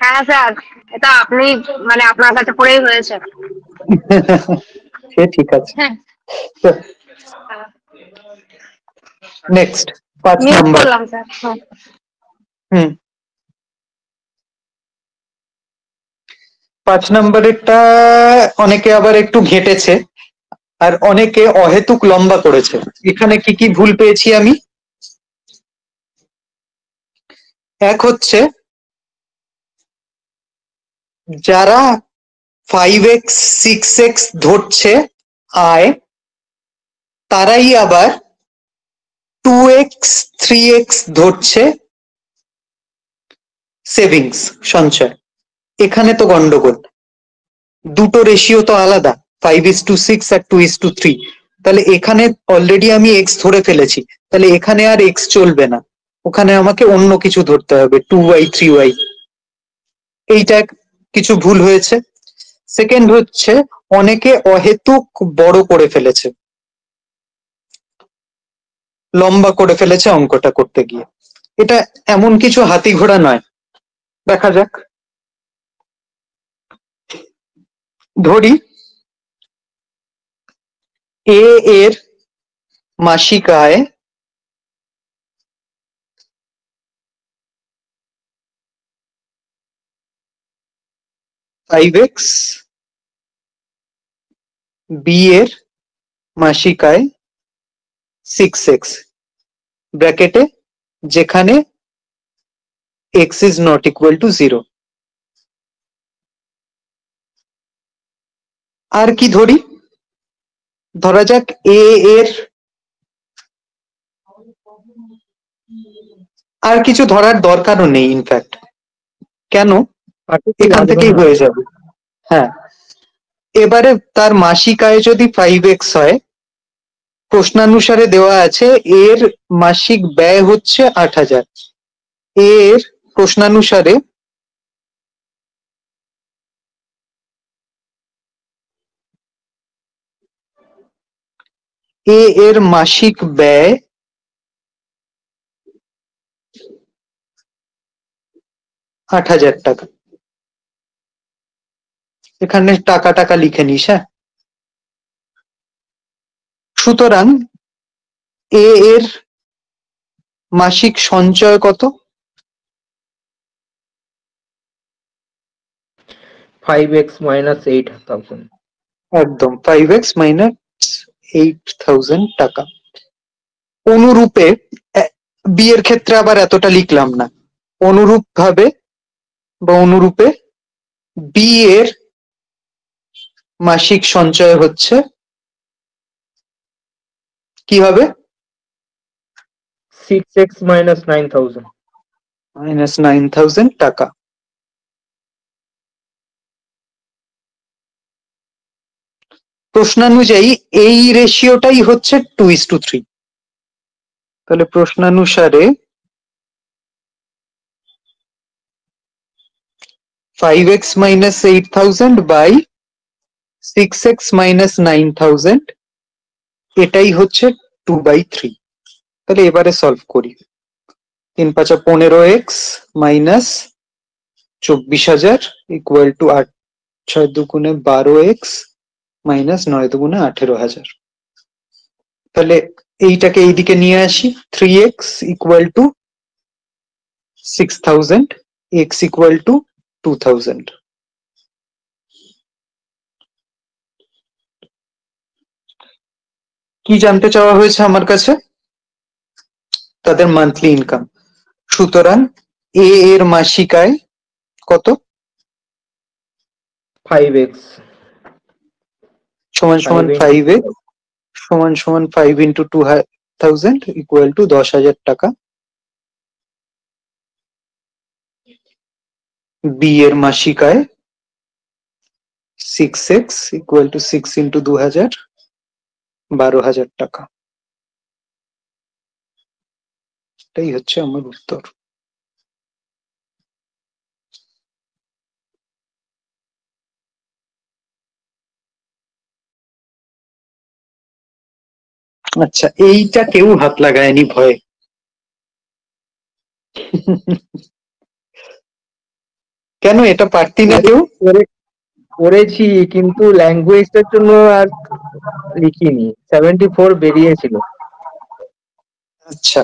হ্যাঁ স্যার, এটা আপনি মানে আপনার কাছে পড়েই হয়েছে। সে ঠিক আছে। হ্যাঁ নেক্সট 5 মিউট নাম্বার। করলাম স্যার। হুম 5 নাম্বারেরটা অনেকে আবার একটু ঘেঁটেছে, আর অনেকে অহেতুক লম্বা করেছে। এখানে কি কি ভুল পেয়েছি আমি? এক হচ্ছে, যারা 5x 6x ধরছে আয়, তারাই আবার 2x 3x ধরছে সেভিংস, সঞ্চয়। এখানে তো গন্ডগোল, দুটো রেশিও তো আলাদা, 5:6 আর 2:3। তাহলে এখানে অলরেডি আমি এক্স ধরে ফেলেছি, তাহলে এখানে আর এক্স চলবে না, ওখানে আমাকে অন্য কিছু ধরতে হবে, 2y 3y। এইটা কিছু ভুল হয়েছে। সেকেন্ড হচ্ছে, অনেকে অহেতুক বড় করে ফেলেছে, লম্বা করে ফেলেছে অঙ্কটা করতে গিয়ে। এটা এমন কিছু হাতি ঘোড়া নয়, দেখা যাক। ধরি এ এর মাসিক আয় 5x, বি এর মাসিক আয় 6x, ব্র্যাকেটে যেখানে x is not equal to 0। আর কি ধরি? ধরা যাক এ এর, আর কিছু ধরার দরকারও নেই ইনফ্যাক্ট, কেন, এখান থেকেই হয়ে যাবে। হ্যাঁ, এবারে তার মাসিক আয় যদি 5x হয়, প্রশ্নানুসারে দেওয়া আছে এর মাসিক ব্যয় হচ্ছে 8,000। এর প্রশ্নানুসারে এর মাসিক ব্যয় 8,000 টাকা। এখানে টাকা টাকা লিখে নিস। হ্যাঁ, সুতরাং এর মাসিক সঞ্চয় কত? 5x minus 8,000। একদম 5x minus 8,000 টাকা। অনুরূপে বি এর ক্ষেত্রে আবার এতটা লিখলাম না, অনুরূপ ভাবে বা অনুরূপে বি এর মাসিক সঞ্চয় হচ্ছে কি হবে? 6x minus 9,000। -9,000 টাকা। প্রশ্নানুযায়ী এই রেশিওটাই হচ্ছে 2:3। তাহলে প্রশ্নানুসারে 5x minus 8,000 by 6x minus 9,000, এটাই হচ্ছে 2/3। তাহলে এবারে সলভ করি। 3×5 15x minus 24,000 equal to 8×6 = 12x minus 9×2 = 18,000। তাহলে এইটাকে এইদিকে নিয়ে আসি, 3x equal to 6,000, x equal to 2,000। কি জানতে চাওয়া হয়েছে আমার কাছে? তাদের মান্থলি ইনকাম। সুতরাং এ এর মাসিক আয় কত? 5x সমান সমান 5 5x সমান সমান 5 ইন্টু 2000 ইকুয়াল টু 10,000 টাকা। বি এর মাসিক আয় 6x ইকুয়াল টু 6 ইন্টু 2000 12,000 টাকা। এটাই হচ্ছে আমার উত্তর। আচ্ছা, এইটা কেউ হাত লাগায়নি ভয়ে। কেন এটা পারতি না কেউ? করেছি কিন্তু ল্যাঙ্গুয়েজটার জন্য আর লিখিনি, 74 বেরিয়েছিল। আচ্ছা,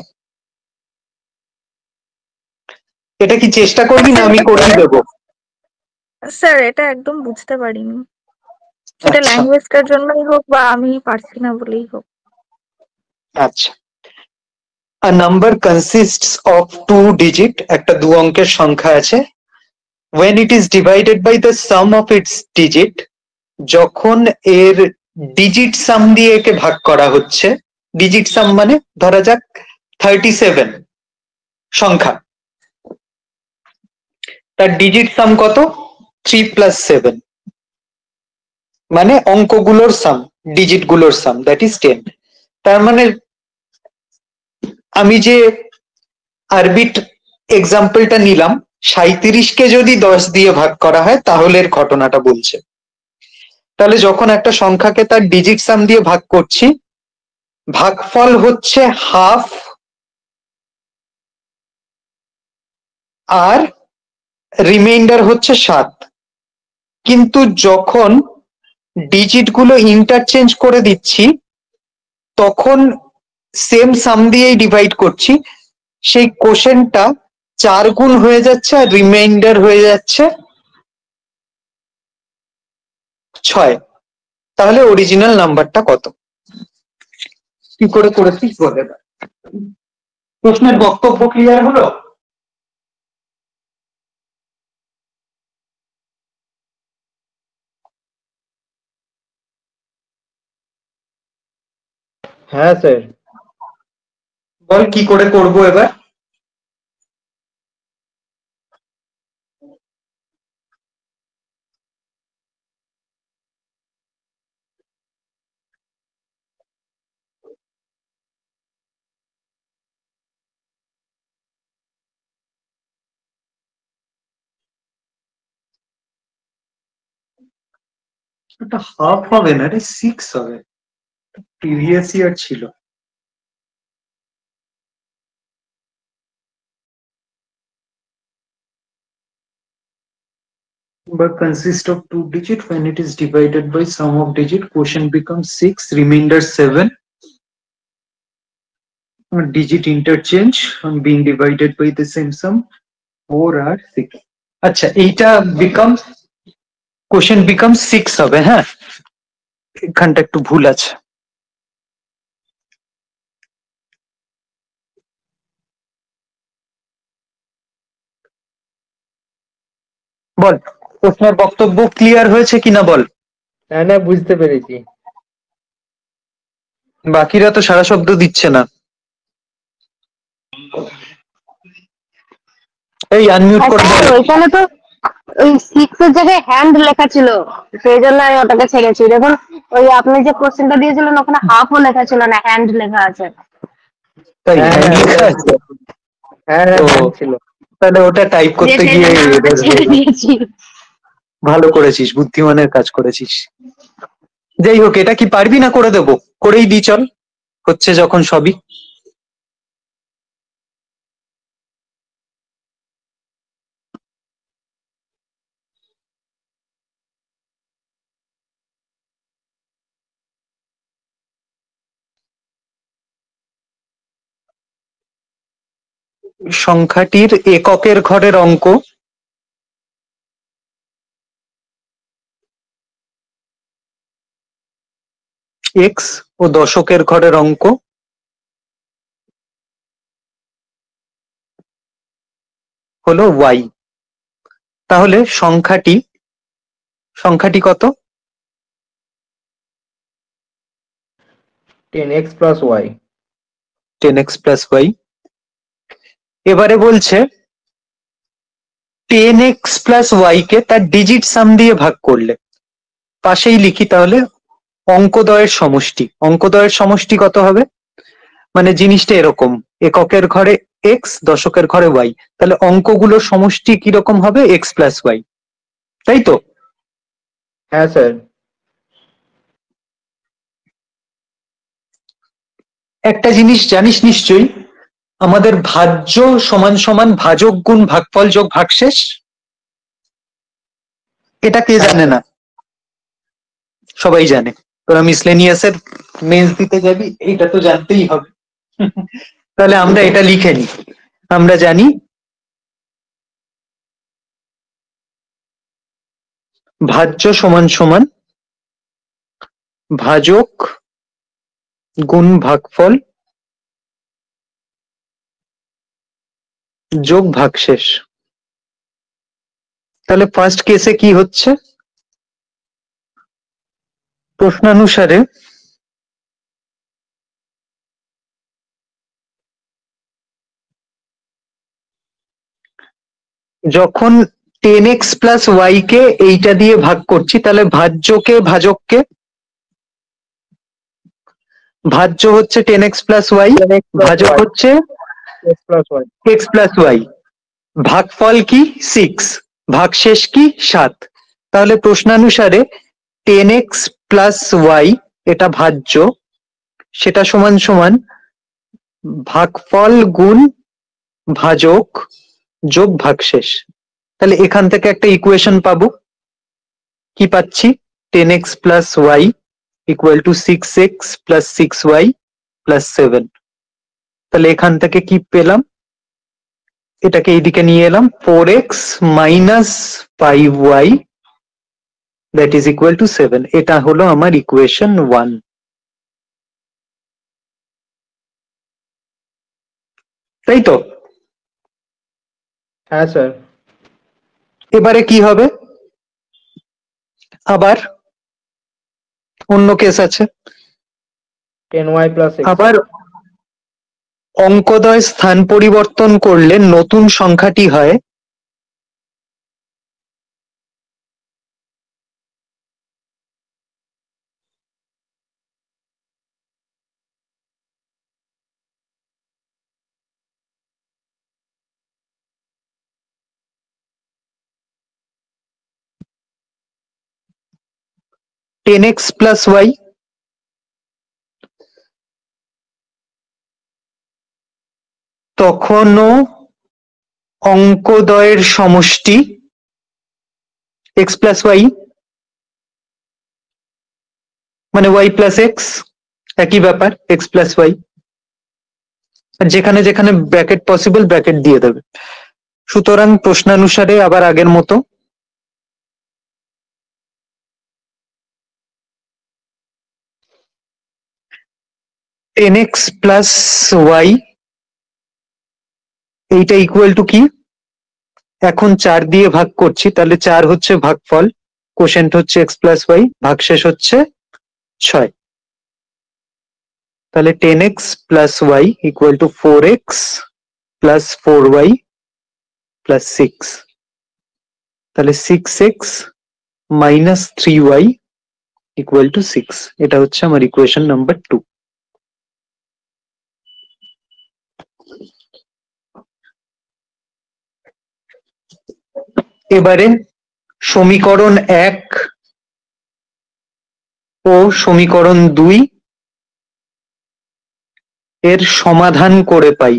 এটা কি চেষ্টা করবি না আমি করিয়ে দেবো? স্যার এটা একদম বুঝতে পারিনি, এটা আচ্ছা ল্যাঙ্গুয়েজটার জন্যই হোক বা আমি পারছি না বলেই হোক। আচ্ছা, a number consists of two digit, একটা দু অঙ্কের সংখ্যা আছে, when it is divided by the sum of its digit, যখন এর ডিজিট সাম দিয়ে একে ভাগ করা হচ্ছে, ডিজিট সাম মানে ধরা যাক 37 সংখ্যা, তার ডিজিট সাম কত? 3 প্লাস 7, মানে অঙ্কগুলোর সাম, ডিজিট গুলোর সাম, দ্যাট ইজ 10। তার মানে আমি যে আরবিট এক্সাম্পলটা নিলাম, 37কে যদি 10 দিয়ে ভাগ করা হয় তাহলে এর ঘটনাটা বলছে। তাহলে যখন একটা সংখ্যাকে তার ডিজিট সাম দিয়ে ভাগ করছি, ভাগফল হচ্ছে হাফ আর রিমাইন্ডার হচ্ছে 7। কিন্তু যখন ডিজিট গুলো ইন্টারচেঞ্জ করে দিচ্ছি তখন সেম সাম দিয়েই ডিভাইড করছি, সেই কোশেনটা 4 গুণ হয়ে যাচ্ছে আর রিমাইন্ডার হয়ে যাচ্ছে 6। তাহলে অরিজিনাল নাম্বারটা কত? কি করে করেছিস বলে দাও। প্রশ্নের বক্তব্য ক্লিয়ার হলো? হ্যাঁ স্যার। বল কি করে করব এবার? এটা হাফ হবে না রে, 6 হবে, প্রিভিয়াস ইয়ার ছিল। But consist of two digit, when it is divided by sum of digit, quotient becomes 6, remainder 7. Digit interchange on being divided by the same sum, 4 আর 6। আচ্ছা, এইটা becomes quotient becomes 6 হবে। হ্যাঁ, এখানটা একটু ভুল আছে। বল প্রশ্নের বক্তব্য ক্লিয়ার হয়েছে কিনা বল। না না, বুঝতে পেরেছি। বাকিরা তো সারা শব্দ দিচ্ছে না। এই আনমিউট করে স্যার বল। ওইখানে তো ওই 6 এর জায়গায় হ্যান্ড লেখা ছিল, সেই জন্য আমি ওটাকে ছেড়েছি। দেখুন ওই আপনি যে কোশ্চেনটা দিয়েছিলেন ওখানে হাফও লেখা ছিল না, হ্যান্ড লেখা আছে। তাই হ্যাঁ hand হ্যাঁ লেখা ওটা, আছে? হ্যাঁ হ্যাঁ ও, হ্যাঁ ছিল। তাহলে ওটা টাইপ যে করতে সেই গিয়ে জন্য আমি ওটা error ছেড়ে হয়ে গেছে। দিয়েছি। ভালো করেছিস, বুদ্ধিমানের কাজ করেছিস। যাই হোক, এটা কি পারবি না করে দেবো? করেই দি চল, হচ্ছে যখন সবই। সংখ্যাটির এককের ঘরের অঙ্ক x ও দশকের ঘরের অঙ্ক হলো ওয়াই। তাহলে সংখ্যাটি কত? 10x plus y. 10x plus Y. এবারে বলছে 10x প্লাস ওয়াই কে তার ডিজিট সাম দিয়ে ভাগ করলে, পাশেই লিখি তাহলে অঙ্কদ্বয়ের সমষ্টি। অঙ্কদ্বয়ের সমষ্টি কত হবে? মানে জিনিসটা এরকম, এককের ঘরে এক্স, দশকের ঘরে ওয়াই, তাহলে অঙ্কগুলোর সমষ্টি কিরকম হবে? এক্স প্লাস ওয়াই, তাই তো? হ্যাঁ স্যার। একটা জিনিস জানিস নিশ্চয়ই, আমাদের ভাজ্য সমান সমান ভাজক গুণ ভাগফল যোগ ভাগশেষ। এটা কে জানে না? সবাই জানে। তোরা মিসলেনিয়াসের মেন্স দিতে যাবি, এটা তো জানতেই হবে। তাহলে আমরা এটা লিখে নিই। আমরা জানি ভাজ্য সমান সমান ভাজক গুণ ভাগফল যোগ ভাগশেষ। তাহলে ফার্স্ট কেসে কি হচ্ছে? প্রশ্নানুসারে যখন 10x প্লাস ওয়াই কে এইটা দিয়ে ভাগ করছি, তাহলে ভাজ্যকে ভাজককে, ভাজ্য হচ্ছে 10x plus y, 10x plus ভাজক y, হচ্ছে x plus y. x plus y. ভাগফল কি? 6, ভাগশেষ কি? 7। তাহলে প্রশ্নানুসারে 10x প্লাস ওয়াই এটা ভাজ্য, সেটা সমান সমান ভাগফল গুণ ভাজক যোগ ভাগশেষ। তাহলে এখান থেকে একটা ইকুয়েশন পাবো। কি পাচ্ছি? 10x plus y equal to 6x plus 6y plus 7। তাহলে এখান থেকে কি পেলাম? এটাকে এইদিকে নিয়ে এলাম, 4x minus 5y that is equal to 7। এটা হলো আমার ইকুয়েশন 1। তাই তো? হ্যাঁ স্যার। এবারে কি হবে? আবার অন্য কেস আছে। 10y plus x। আবার অঙ্কদ্বয় স্থান পরিবর্তন করলে নতুন সংখ্যাটি হয় টেন এক্স প্লাস ওয়াই। তখনও অঙ্কদ্বয়ের সমষ্টি এক্স প্লাস ওয়াই, মানে ওয়াই প্লাস এক্স, একই ব্যাপার, এক্স প্লাস ওয়াই। যেখানে যেখানে ব্র্যাকেট পসিবল ব্র্যাকেট দিয়ে দেবে। সুতরাং প্রশ্নানুসারে আবার আগের মতো টেন এক্স প্লাস ওয়াই এইটা ইকুয়াল টু কি? এখন 4 দিয়ে ভাগ করছি, তাহলে 4 হচ্ছে ভাগফল, কোশেন্ট হচ্ছে এক্স প্লাস ওয়াই, ভাগশেষ হচ্ছে 6। তাহলে 10x plus y equal to 4x plus 4y plus 6। তাহলে 6x minus 3y equal to 6। এটা হচ্ছে আমার ইকুয়েশন নাম্বার 2। এবারে সমীকরণ 1 ও সমীকরণ 2 এর সমাধান করে পাই।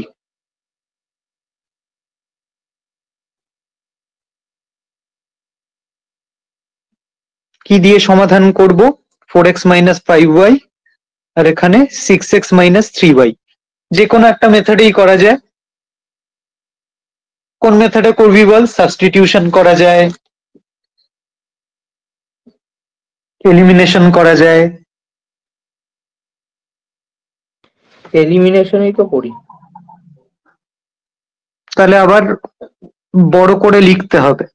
কি দিয়ে সমাধান করব? 4x মাইনাস 5y আর এখানে 6x মাইনাস 3y। যে কোনো একটা মেথডেই করা যায়। কোন মেথডে করবি বল? সাবস্টিটিউশন করা যায়, এলিমিনেশন করা যায়। এলিমিনেশনই তো করি। তাহলে আবার বড় করে লিখতে হবে।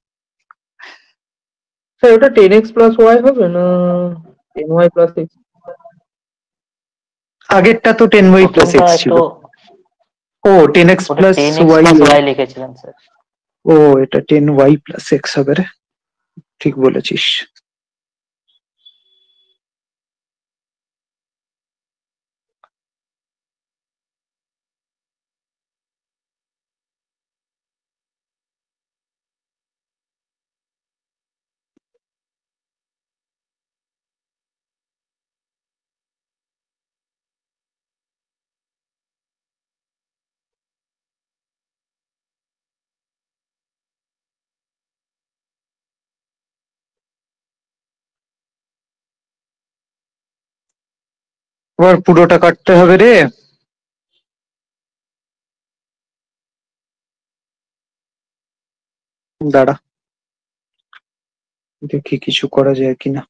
স্যার ওটা 10x প্লাস ওয়াই হবে না 10y প্লাস এক্স? আগেরটা তো 10y প্লাস প্রথমটা এক্স ছিল। একটু ও 10x ওটা plus 10x y. Plus y লিখেছিলেন স্যার। ও এটা 10y প্লাস এক্স হবে রে, ঠিক বলেছিস। আবার পুরোটা কাটতে হবে রে। দাঁড়া দেখি কিছু করা যায় কিনা।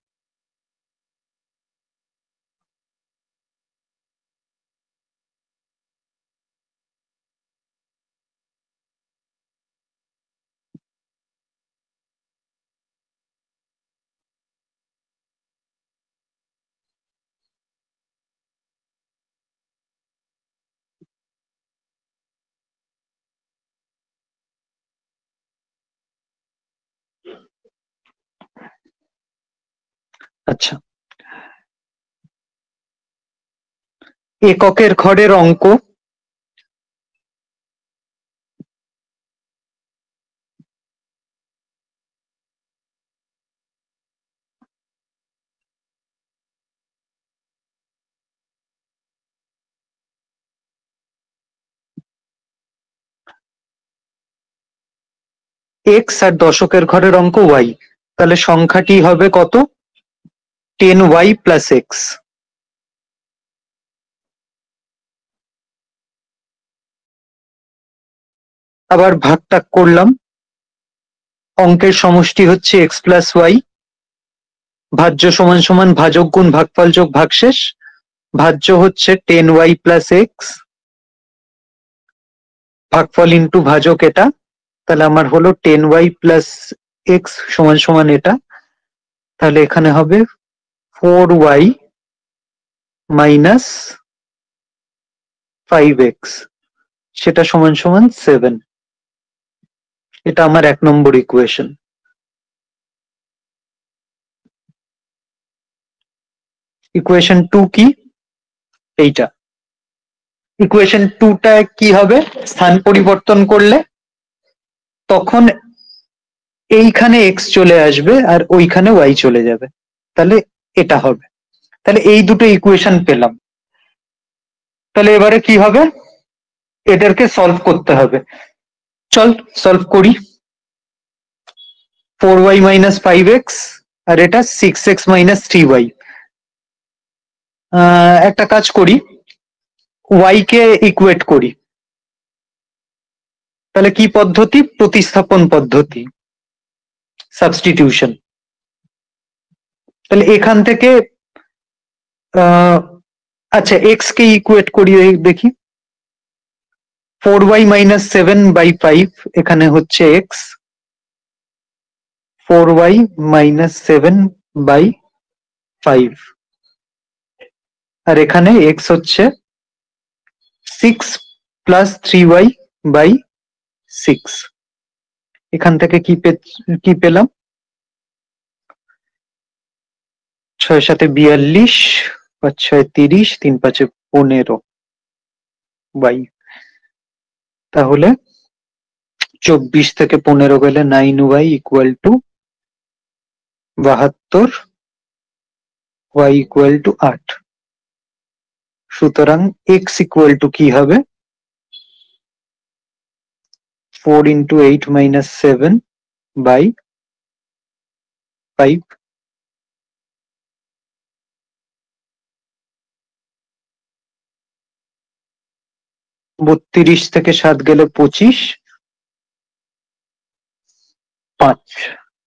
আচ্ছা, এককের ঘরের অঙ্ক এক্স আর দশকের ঘরের অঙ্ক ওয়াই, তাহলে সংখ্যাটি হবে কত? 10y plus x. আবার ভাগটাগ করলাম, অঙ্কের সমষ্টি হচ্ছে এক্স প্লাস ওয়াই, ভাজ্য সমান সমান ভাজক গুণ ভাগফল যোগ ভাগশেষ, ভাজ্য হচ্ছে 10y প্লাস এক্স, ভাগফল ইন্টু ভাজক এটা, তাহলে আমার হলো 10y প্লাস এক্স সমান সমান এটা, তাহলে এখানে হবে 4y মাইনাস 5x, সেটা সমান সমান 7। এটা আমার 1 নম্বর ইকুয়েশন। ইকুয়েশন 2 কি? এইটা। ইকুয়েশন 2টা কি হবে? স্থান পরিবর্তন করলে তখন এইখানে এক্স চলে আসবে আর ওইখানে ওয়াই চলে যাবে, তাহলে এটা হবে। তাহলে এই দুটো ইকুয়েশন পেলাম। তাহলে এবারে কি হবে? এদেরকে সলভ করতে হবে। চল সলভ করি। 4y মাইনাস 5x আর এটা 6x মাইনাস 3y। একটা কাজ করি, y কে ইকুয়েট করি। তাহলে কি পদ্ধতি? প্রতিস্থাপন পদ্ধতি, সাবস্টিটিউশন। তাহলে এখান থেকে আচ্ছা এক্স কে ইকুয়েট করি দেখি। 4y মাইনাস 7/5 এখানে হচ্ছে এক্স, 4y মাইনাস 7/5, আর এখানে এক্স হচ্ছে 6 প্লাস 3y/6। এখান থেকে কি পেলাম? 6 7 42, 5 6 30, 3 5 15 y। তাহলে 24 থেকে 15 গেলে 9y equal to 72, y equal to 8। সুতরাং x ইকুয়াল টু কি হবে? 4 into 8 minus 7/5। 32 থেকে 7 গেলে 25, 5।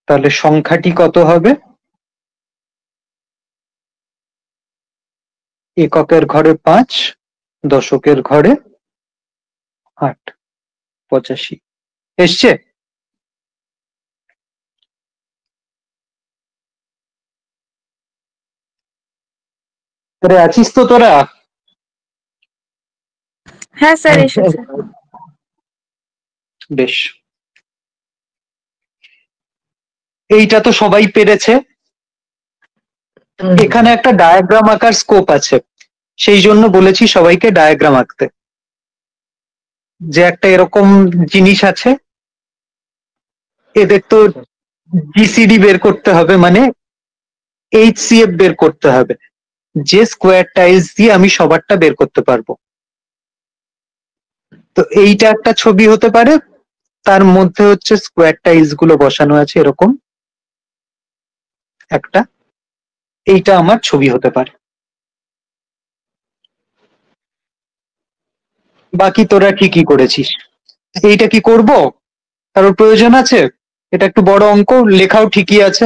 তাহলে সংখ্যাটি কত হবে? এককের ঘরে 5, দশকের ঘরে 8, 85 এসছে। আরে আছিস তো তোরা? হ্যাঁ স্যার এসেছে। বেশ, এইটা তো সবাই পেরেছে। এখানে একটা ডায়াগ্রাম আঁকার স্কোপ আছে, সেই জন্য বলেছি সবাইকে ডায়াগ্রাম আঁকতে। যে একটা এরকম জিনিস আছে, এদের তো জিসিডি বের করতে হবে, মানে এইচসিএফ বের করতে হবে, যে স্কোয়ার টাইলস দিয়ে আমি সবারটা বের করতে পারবো। তো এইটা একটা ছবি হতে পারে, তার মধ্যে হচ্ছে স্কোয়ার টাইলস গুলো বসানো আছে এরকম একটা, এইটা আমার ছবি হতে পারে। বাকি তোরা কি কি করেছিস? এইটা কি করব, কারোর প্রয়োজন আছে? এটা একটু বড় অঙ্ক, লেখাও ঠিকই আছে।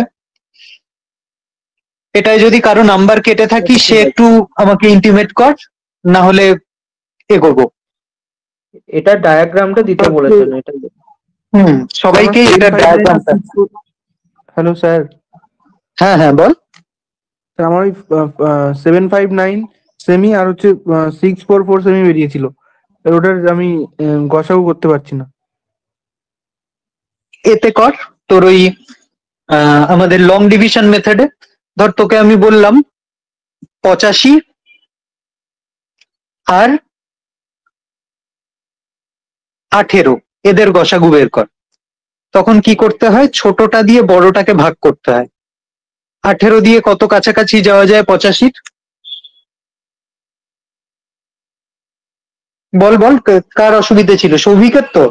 এটায় যদি কারো নাম্বার কেটে থাকি সে একটু আমাকে ইন্টিমেট কর, না হলে এগোবো। এটা ডায়াগ্রামটা দিতে বলেছেন, এটা সবাইকে এটা ডায়াগ্রামটা। হ্যালো স্যার, হ্যাঁ হ্যাঁ বল। আমার ওই 759 সেমি আর হচ্ছে 644 সেমি বেরিয়েছিল, ওটার আমি গসাগু করতে পারছি না। এতে কর, তোর ওই আমাদের লং ডিভিশন মেথডে। ধর তোকে আমি বললাম 85 আর 18, এদের গসাগু বের কর। তখন কি করতে হয়, ছোটটা দিয়ে বড়টাকে ভাগ করতে হয়। 18 দিয়ে কত কাছাকাছি যাওয়া যায় 85-র? বল বল, কার অসুবিধা ছিল? সৌভিকের তো?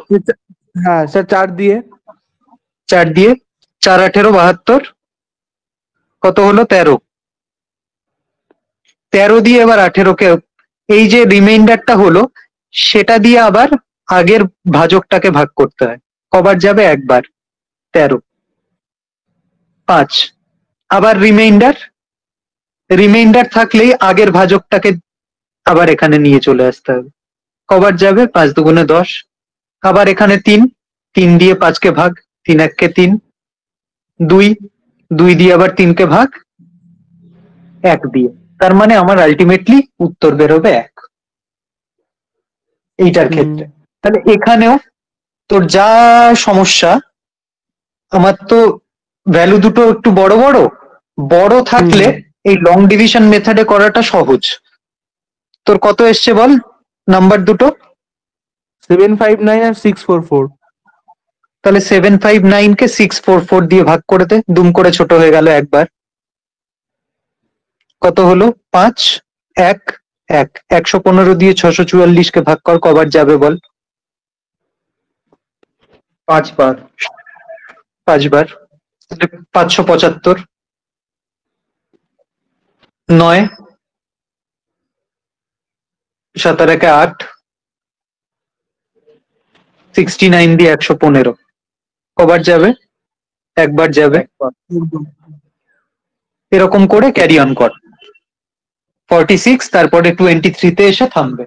হ্যাঁ স্যার, 4 দিয়ে। 4 দিয়ে 4 18 72, কত হলো? 13। 13 দিয়ে এবার 18কে, এই যে রিমাইন্ডারটা হলো সেটা দিয়ে আবার আগের ভাজকটাকে ভাগ করতে হয়। কবার যাবে? একবার, 13। 5, আবার রিমাইন্ডার থাকলেই আগের ভাজকটাকে আবার এখানে নিয়ে চলে আসতে হবে। কবার যাবে? 5 দুগুণে 10। আবার এখানে 3, 3 দিয়ে 5কে ভাগ, 3 1 কে 3, 2, 2 দিয়ে আবার 3কে ভাগ 1 দিয়ে। তার মানে আমার আলটিমেটলি উত্তর বেরোবে 1 এইটার ক্ষেত্রে। তাহলে এখানেও তোর যা সমস্যা, আমার তো ভ্যালু দুটো একটু বড় বড় বড় থাকলে এই লং ডিভিশন মেথডে করাটা সহজ। তোর কত এসছে বল নাম্বার দুটো? 759 আর 644। তাহলে 759 কে 644 দিয়ে ভাগ করে দে, দুম করে ছোট হয়ে গেল একবার। কত হলো? 5 1 1। 115 দিয়ে 644 কে ভাগ কর, কবার যাবে বল? 5 বার। 5 বার। 575। 9 7 আর 1 8। 69 দিয়ে 115 কবার যাবে? একবার যাবে। এরকম করে ক্যারি অন কর। 46, তারপরে 23 তে এসে থামবে।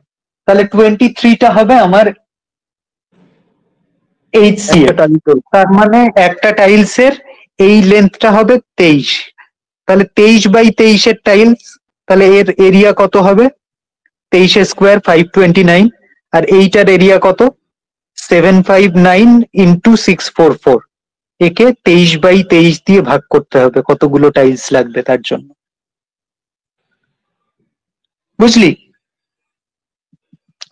তাহলে 23টা হবে আমার এইচসিএফ। তার মানে একটা টাইলসের এই লেন্থটা হবে 23। তাহলে 23/23 এর টাইলস, তাহলে এর এরিয়া কত হবে? 23 স্কোয়ার 529। আর এইটার এরিয়া কত? 759 ইন্টু 644। একে 23/23 দিয়ে ভাগ করতে হবে, কতগুলো টাইলস লাগবে তার জন্য। বুঝলি?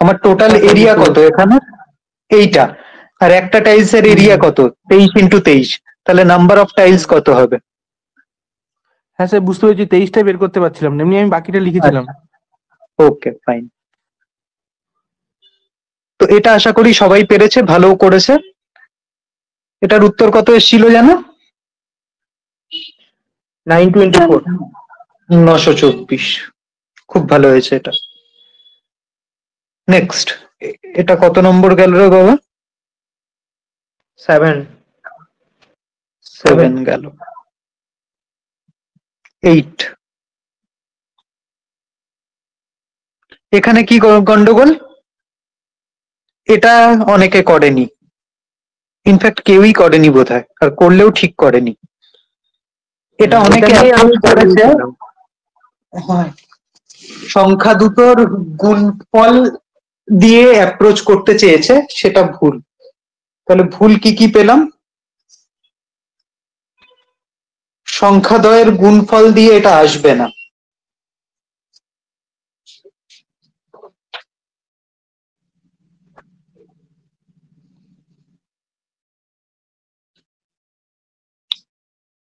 আমার টোটাল এরিয়া কত এখানে? এইটা। আর একটা টাইলস এর এরিয়া কত? 23 ইন্টু 23। তাহলে নাম্বার অফ টাইলস কত হবে? হ্যাঁ স্যার, বুঝতে পেরেছি, 23টা বের করতে পারছিলাম না, এমনি আমি বাকিটা লিখেছিলাম। Okay fine. তো এটা আশা করি সবাই পেরেছে, ভালো করেছে। এটার উত্তর কত এসেছিল জানো? 924। 924। খুব ভালো হয়েছে এটা। নেক্সট, এটা কত নম্বর গেল রে বাবা? 7 7 গেল। 8, এখানে কি গন্ডগোল? এটা অনেকে করেনি, ইনফ্যাক্ট কেউই করেনি বোধহয়, আর করলেও ঠিক করেনি। এটা অনেকে নিয়ে আমি approach করেছে। করেছিলাম। হ্যাঁ, সংখ্যা দুটোর গুণফল দিয়ে অ্যাপ্রোচ করতে চেয়েছে, সেটা ভুল। তাহলে ভুল কি কি পেলাম? সংখ্যাদ্বয়ের গুণফল দিয়ে এটা আসবে না।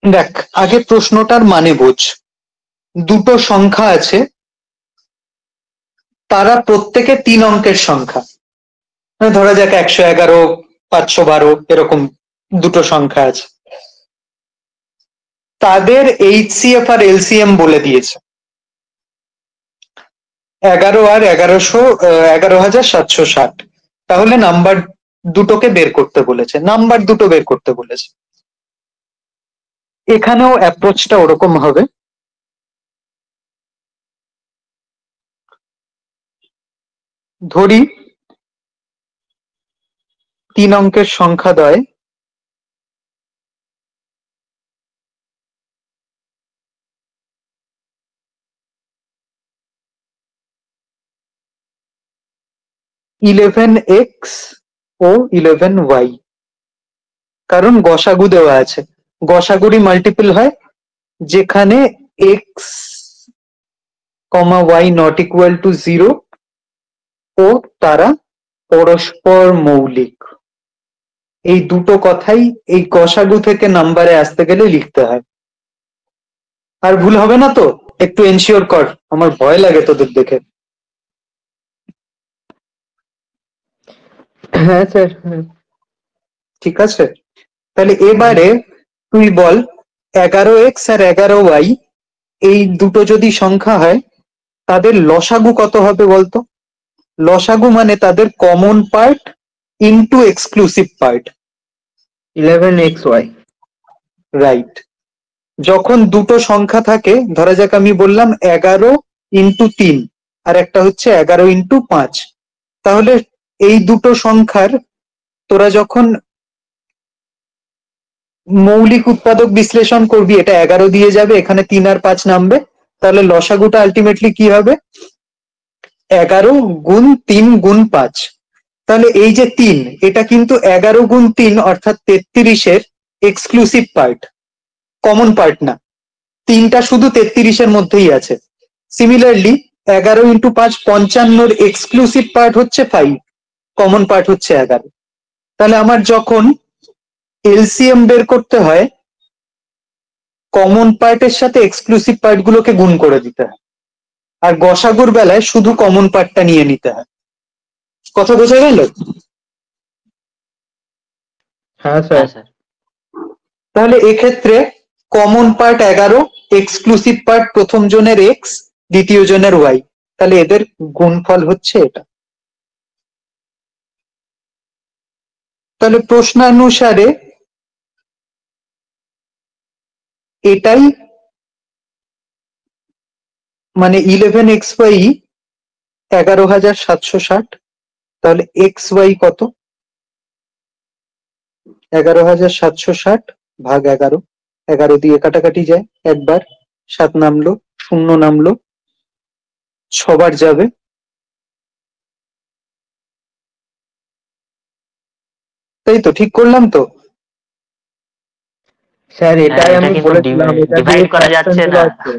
দেখ, আগে প্রশ্নটার মানে বোঝ। দুটো সংখ্যা আছে, তারা প্রত্যেকে 3 অঙ্কের সংখ্যা। ধরা যাক 111, 512, এরকম দুটো সংখ্যা আছে। তাদের এইচসিএফ আর এলসিএম বলে দিয়েছে 11 আর 11,760। তাহলে নাম্বার দুটোকে বের করতে বলেছে, নাম্বার দুটো বের করতে বলেছে। এখানেও অ্যাপ্রোচটা ওরকম হবে। ধরি 3 অঙ্কের সংখ্যাদ্বয় (11x) ও 11y, কারণ গসাগু দেওয়া আছে। গসাগুরই মাল্টিপল হয় যেখানে x, y not equal to 0 ও তারা পরস্পর মৌলিক। এই দুটো কথাই এই গসাগু থেকে নাম্বারে আসতে গেলে লিখতে হয়। আর ভুল হবে না তো? একটু এনশিওর কর, আমার ভয় লাগে তোদের দেখে। হ্যাঁ স্যার। ঠিক আছে, তাহলে এবারে তুই বল 11x আর 11y এই দুটো যদি সংখ্যা হয়, তাদের লসাগু কত হবে বলতো? লসাগু মানে তাদের common part into exclusive part. 11xy। Right. যখন দুটো সংখ্যা থাকে, ধরা যাক আমি বললাম 11x3 আর একটা হচ্ছে 11x5, তাহলে এই দুটো সংখ্যার তোরা যখন মৌলিক উৎপাদক বিশ্লেষণ করবি, এটা 11 দিয়ে যাবে, এখানে 3 আর 5 নামবে, তাহলে লসাগুটা আলটিমেটলি কি হবে? 11 গুণ 3 গুণ 5। তাহলে এই যে 3, এটা কিন্তু 11 গুণ 3 অর্থাৎ 33-এর এক্সক্লুসিভ পার্ট, কমন পার্ট না। 3টা শুধু 33-এর মধ্যেই আছে। সিমিলারলি 11x5 55-র এক্সক্লুসিভ পার্ট হচ্ছে 5, কমন পার্ট হচ্ছে 11। তাহলে আমার যখন এলসিএম বের করতে হয়, কমন পার্টের সাথে এক্সক্লুসিভ পার্ট গুলোকে গুণ করে দিতে হয়, আর গসাগুর বেলায় শুধু কমন পার্টটা নিয়ে নিতে হয়। কথা বোঝা গেল? হ্যাঁ স্যার। হ্যাঁ স্যার। তাহলে এক্ষেত্রে কমন পার্ট 11, এক্সক্লুসিভ পার্ট প্রথম জনের x, দ্বিতীয় জনের y, তাহলে এদের গুণফল হচ্ছে এটা। তাহলে প্রশ্নানুসারে এটাই মানে 11xy 11,760। তাহলে xy কত? 11,760 ভাগ 11, 11 দিয়ে কাটাকাটি যায়, একবার 7 নামলো, 0 নামলো, 6বার যাবে। তাই তো? ঠিক করলাম তো? স্যার হ্যাঁ, এটাই এটা আমি কিন্তু বলেছিলাম, এটা দিয়ে ডিভাইড করা fraction যাচ্ছে গুলো না, আসছে।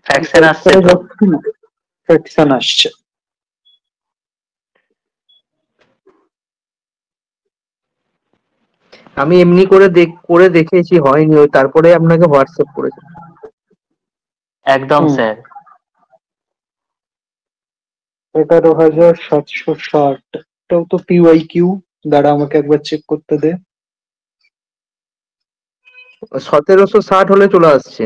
ফ্র্যাকশন আসছে তো। ফ্র্যাকশন আসছে। আমি এমনি করে করে দেখেছি, হয়নি, ওই তারপরে আপনাকে হোয়াটসঅ্যাপ করেছি। একদম হুম। স্যার। 11,760, এটাও তো পিওয়াইকিউ। দাঁড়া, আমাকে একবার চেক করতে দে। 1760 হলে চলে আসছে।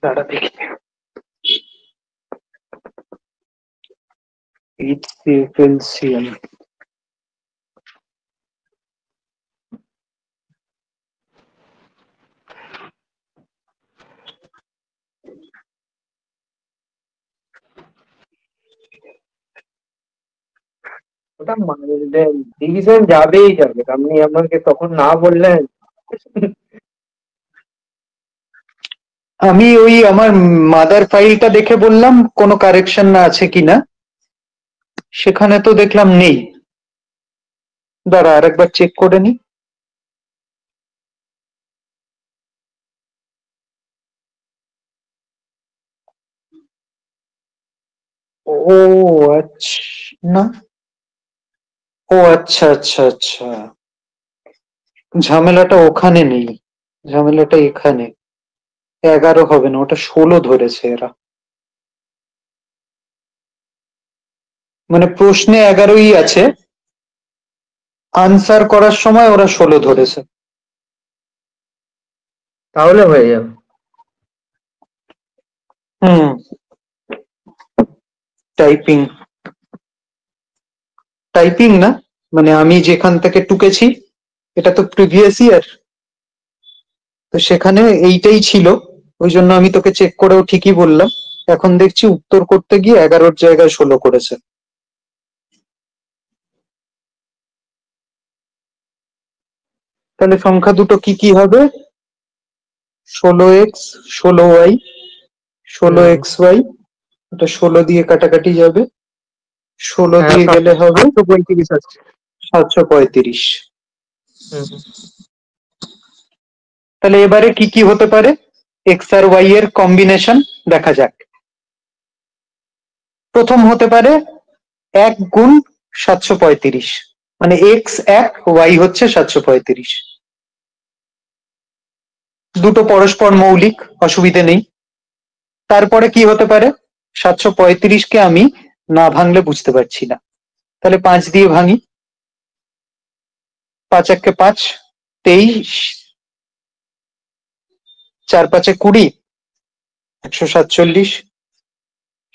দাঁড়া দেখি। HCFLCM ওটা ডিভিশন যাবেই যাবে, আপনি আমাকে তখন না বললেন। আমি ওই আমার মাদার ফাইলটা দেখে বললাম কোনো কারেকশন না আছে কিনা, সেখানে তো দেখলাম নেই। দাঁড়া আরেকবার চেক করে নি। ও আচ্ছা, না, ও আচ্ছা আচ্ছা আচ্ছা, ঝামেলাটা ওখানে নেই, ঝামেলাটা এখানে। 11 হবে না, ওটা 16 ধরেছে এরা। মানে প্রশ্নে 11ই আছে, আনসার করার সময় ওরা 16 ধরেছে। তাহলে হয়ে যাবে। হুম, টাইপিং টাইপিং না, মানে আমি যেখান থেকে টুকেছি, এটা তো প্রিভিয়াস ইয়ার, তো সেখানে এইটাই ছিল, ওই জন্য আমি তোকে চেক করেও ঠিকই বললাম। এখন দেখছি উত্তর করতে গিয়ে 11-র জায়গায় 16 করেছে। তাহলে সংখ্যা দুটো কি কি হবে? 16x, 16y, 16xy, এটা 16 দিয়ে কাটাকাটি যাবে, 16 হ্যাঁ, দিয়ে গেলে হবে 735 আছে। 735। হুম। তাহলে এবারে কি কি হতে পারে, এক্স আর ওয়াই এর কম্বিনেশন দেখা যাক। প্রথম হতে পারে 1 গুণ 735, মানে এক্স 1, ওয়াই হচ্ছে 735। দুটো পরস্পর মৌলিক, অসুবিধে নেই। তারপরে কি হতে পারে, 735কে আমি না ভাঙলে বুঝতে পারছি না, তাহলে 5 দিয়ে ভাঙি। 5 1 5, 23, 4 5 20, 147।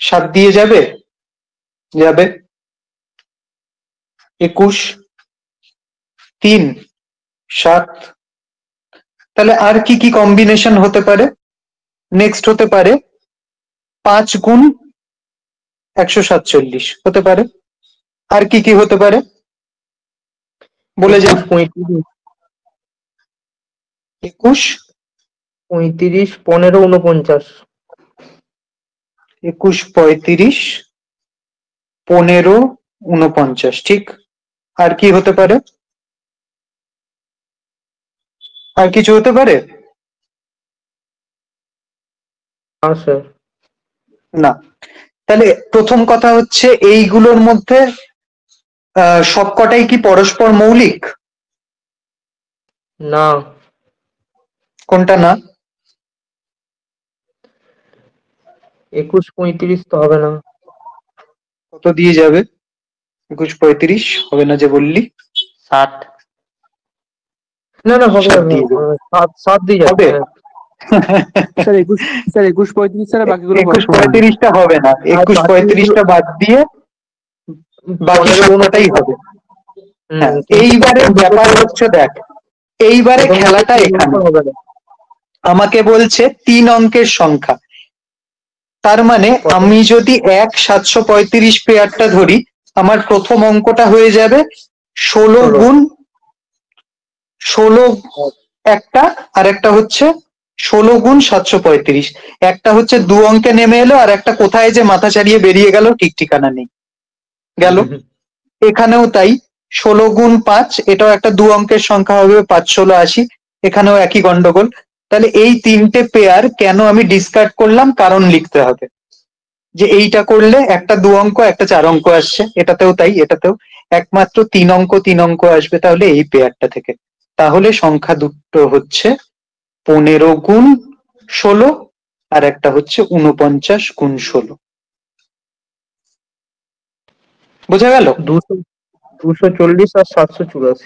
7 দিয়ে যাবে, যাবে। 21, 3, 7। তাহলে আর কি কি কম্বিনেশন হতে পারে? নেক্সট হতে পারে 5 গুণ 147 হতে পারে। আর কি কি হতে পারে বলে যা। 35, 21, 35, 15, 49। 21, 35, 15, 49, ঠিক। আর কি হতে পারে? আর কিছু হতে পারে? হ্যাঁ স্যার। না। তাহলে প্রথম কথা হচ্ছে এইগুলোর মধ্যে সবকটাই কি পরস্পর মৌলিক? না, কোনটা না? 21, 35 তো হবে না। কত দিয়ে যাবে? 21, 35 হবে না যে বললি। 7। না না, হবে 7 হবে, দিয়ে যাবে। 7 দিয়ে যাবে। হবে? স্যার 21, স্যার 21 35 স্যার, আর বাকিগুলো 21 পরস্পর মৌলিক। 35টা হবে না, আর 21 বাকিগুলো 35টা বাদ দিয়ে বাকি 15, সবকটাই 49। হবে। হ্যাঁ, কিন্তু এইবারে প্রথম ব্যাপার দুটো হচ্ছে দেখ, এইবারে প্রথম দুটো খেলাটা এখানে। হবে না। আমাকে বলছে 3 অঙ্কের সংখ্যা, তার মানে প্রথম আমি যদি 735 পেয়ারটা ধরি, আমার প্রথম অঙ্কটা হয়ে যাবে 16 16। গুণ 16 একটা, আর একটা হচ্ছে 16 গুণ 735। একটা হচ্ছে 2 অঙ্কে নেমে এলো, আর একটা কোথায় যে মাথা ছাড়িয়ে বেরিয়ে গেল ঠিক ঠিকানা নেই। গেল এখানেও তাই, 16 গুণ 5, এটাও একটা 2 অঙ্কের সংখ্যা হবে, 5 16 80। এখানেও একই গন্ডগোল। তাহলে এই তিনটে পেয়ার কেন আমি ডিসকার্ড করলাম, কারণ লিখতে হবে যে এইটা করলে একটা 2 অঙ্ক একটা 4 অঙ্ক আসছে, এটাতেও তাই, এটাতেও একমাত্র 3 অঙ্ক 3 অঙ্ক আসবে তাহলে এই পেয়ারটা থেকে। তাহলে সংখ্যা দুটো হচ্ছে 15 গুণ 16, আর একটা হচ্ছে 49 গুণ 16। বোঝা গেল? 240 আর 784।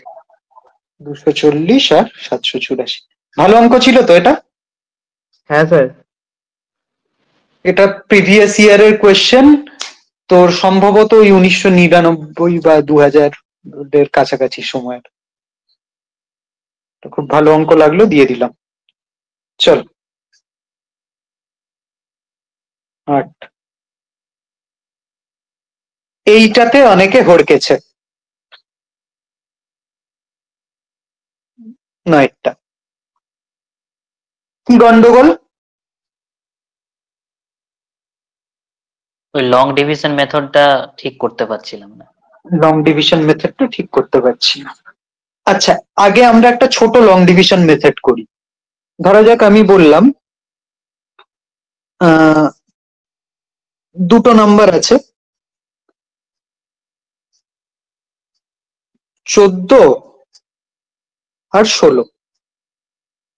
240 আর 784। ভালো অঙ্ক ছিল তো এটা। হ্যাঁ স্যার। এটা প্রিভিয়াস ইয়ারের কোয়েশ্চেন, তোর সম্ভবত ওই 1999 বা 2000 এর কাছাকাছি সময়ের। তো খুব ভালো অঙ্ক লাগলো, দিয়ে দিলাম। চল 8। এইটাতে অনেকে হড়কেছে, 9টা। কি গন্ডগোল? ওই লং ডিভিশন মেথডটা ঠিক করতে পারছিলাম না। লং ডিভিশন মেথডটা ঠিক করতে পারছি না। আচ্ছা, আগে আমরা একটা ছোট লং ডিভিশন মেথড করি। ধরা যাক আমি বললাম দুটো নাম্বার আছে, 14 আর 16।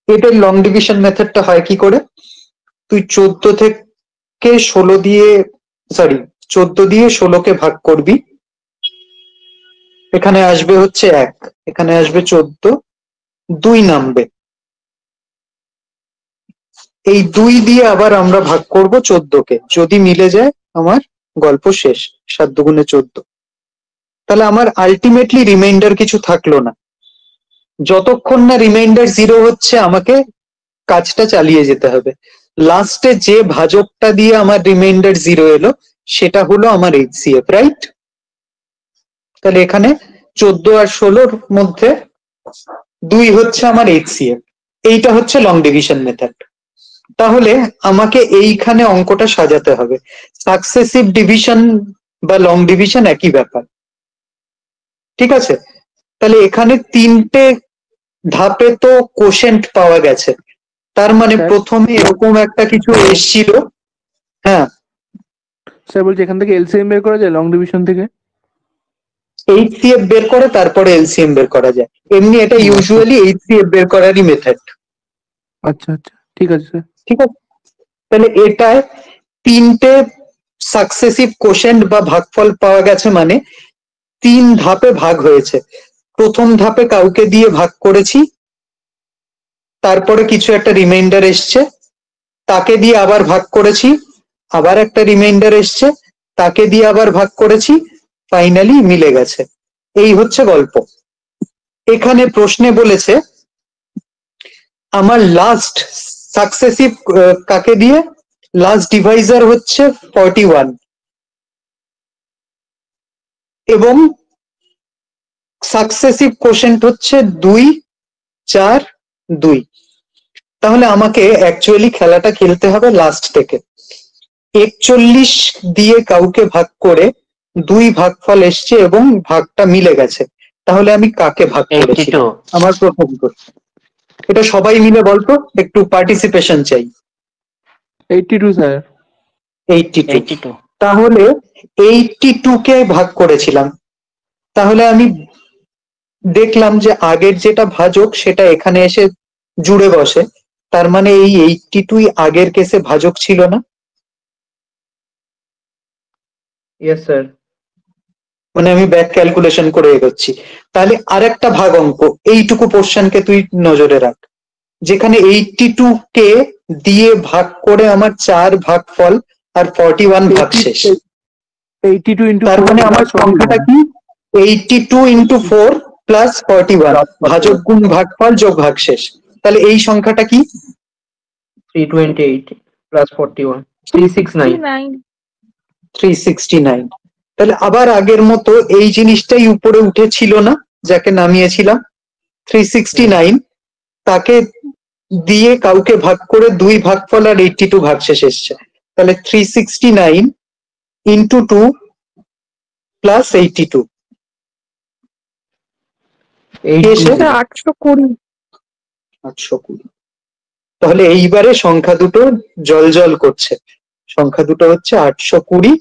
এটার লং ডিভিশন মেথডটা হয় কি করে? তুই 14 থেকে 16 দিয়ে 14 দিয়ে 16কে ভাগ করবি, এখানে আসবে হচ্ছে 1, এখানে আসবে 14, 2 নামবে। এই 2 দিয়ে আবার আমরা ভাগ করব 14কে, যদি মিলে যায় আমার গল্প শেষ, 7 দুগুণে 14। তাহলে আমার আলটিমেটলি রিমাইন্ডার কিছু থাকলো না। যতক্ষণ না রিমাইন্ডার 0 হচ্ছে আমাকে কাজটা চালিয়ে যেতে হবে। লাস্টে যে ভাজকটা দিয়ে আমার রিমাইন্ডার 0 এলো সেটা হলো আমার এইচসিএফ, রাইট? তাহলে এখানে 14 আর 16র মধ্যে 2 হচ্ছে আমার এইচসিএফ। এইটা হচ্ছে লং ডিভিশন মেথড। তাহলে আমাকে এইখানে অঙ্কটা সাজাতে হবে। সাকসেসিভ ডিভিশন বা লং ডিভিশন একই ব্যাপার, ঠিক আছে? তাহলে এখানে 3টে ধাপে তো কোশেন্ট পাওয়া গেছে, তার মানে স্যার? প্রথমে এরকম একটা কিছু এসছিল। হ্যাঁ, স্যার বলছি এখান থেকে এলসিএম বের করা যায় লং ডিভিশন থেকে? এইচসিএফ বের করে তারপরে এলসিএম বের করা যায়। এমনি এটা ইউজুয়ালি এইচসিএফ বের করারই মেথড। আচ্ছা আচ্ছা, ঠিক আছে স্যার। ঠিক আছে, তাহলে এটায় 3টে সাকসেসিভ কোশেন্ট বা ভাগফল পাওয়া গেছে, মানে 3 ধাপে ভাগ হয়েছে। প্রথম ধাপে কাউকে দিয়ে ভাগ করেছি, তারপরে কিছু একটা রিমাইন্ডার এসছে, তাকে দিয়ে আবার ভাগ করেছি, আবার একটা রিমাইন্ডার এসছে, তাকে দিয়ে আবার ভাগ করেছি, ফাইনালি মিলে গেছে। এই হচ্ছে গল্প। এখানে প্রশ্নে বলেছে আমার লাস্ট সাকসেসিভ কাকে দিয়ে, লাস্ট ডিভাইজার হচ্ছে 41 এবং সাকসেসিভ কোশেন্ট হচ্ছে 2, 4, 2। তাহলে আমাকে অ্যাকচুয়ালি খেলাটা খেলতে হবে লাস্ট থেকে। 41 দিয়ে কাউকে ভাগ করে 2 ভাগফল এসছে এবং ভাগটা মিলে গেছে। তাহলে আমি কাকে ভাগ করেছি? 82। আমার প্রথম প্রশ্ন। এটা সবাই মিলে বলতো, একটু পার্টিসিপেশন চাই। 82 স্যার। 82। 82। তাহলে 82 কে ভাগ করেছিলাম। তাহলে আমি দেখলাম যে আগের যেটা ভাজক সেটা এখানে এসে জুড়ে বসে, তার মানে এই 82 আগের কেসে ভাজক ছিল না? Yes sir. মানে আমি ব্যাক ক্যালকুলেশন করে এগোচ্ছি। তাহলে আরেকটা ভাগ অঙ্ক, এইটুকু পোর্শনকে তুই নজরে রাখ, যেখানে 82 কে দিয়ে ভাগ করে আমার 4 ভাগফল আর 41 ভাগশেষ। 82 ইন্টু তার মানে আমার সংখ্যাটা কি? 82 ইন্টু 4 প্লাস 41, ভাজক গুণ ভাগফল যোগ ভাগশেষ। তাহলে এই সংখ্যাটা কি? 328 প্লাস 41 369। 9 369। তাহলে আবার আগের মতো এই জিনিসটাই উপরে উঠেছিল না, যাকে নামিয়েছিলাম 369, তাকে দিয়ে কাউকে ভাগ করে 2 ভাগফল আর 82 ভাগশেষ এসছে। তাহলে 369 ইন্টু 2 প্লাস 82 এসে 820। 820। তাহলে এইবারে সংখ্যা দুটো জল জল করছে। সংখ্যা দুটো হচ্ছে 820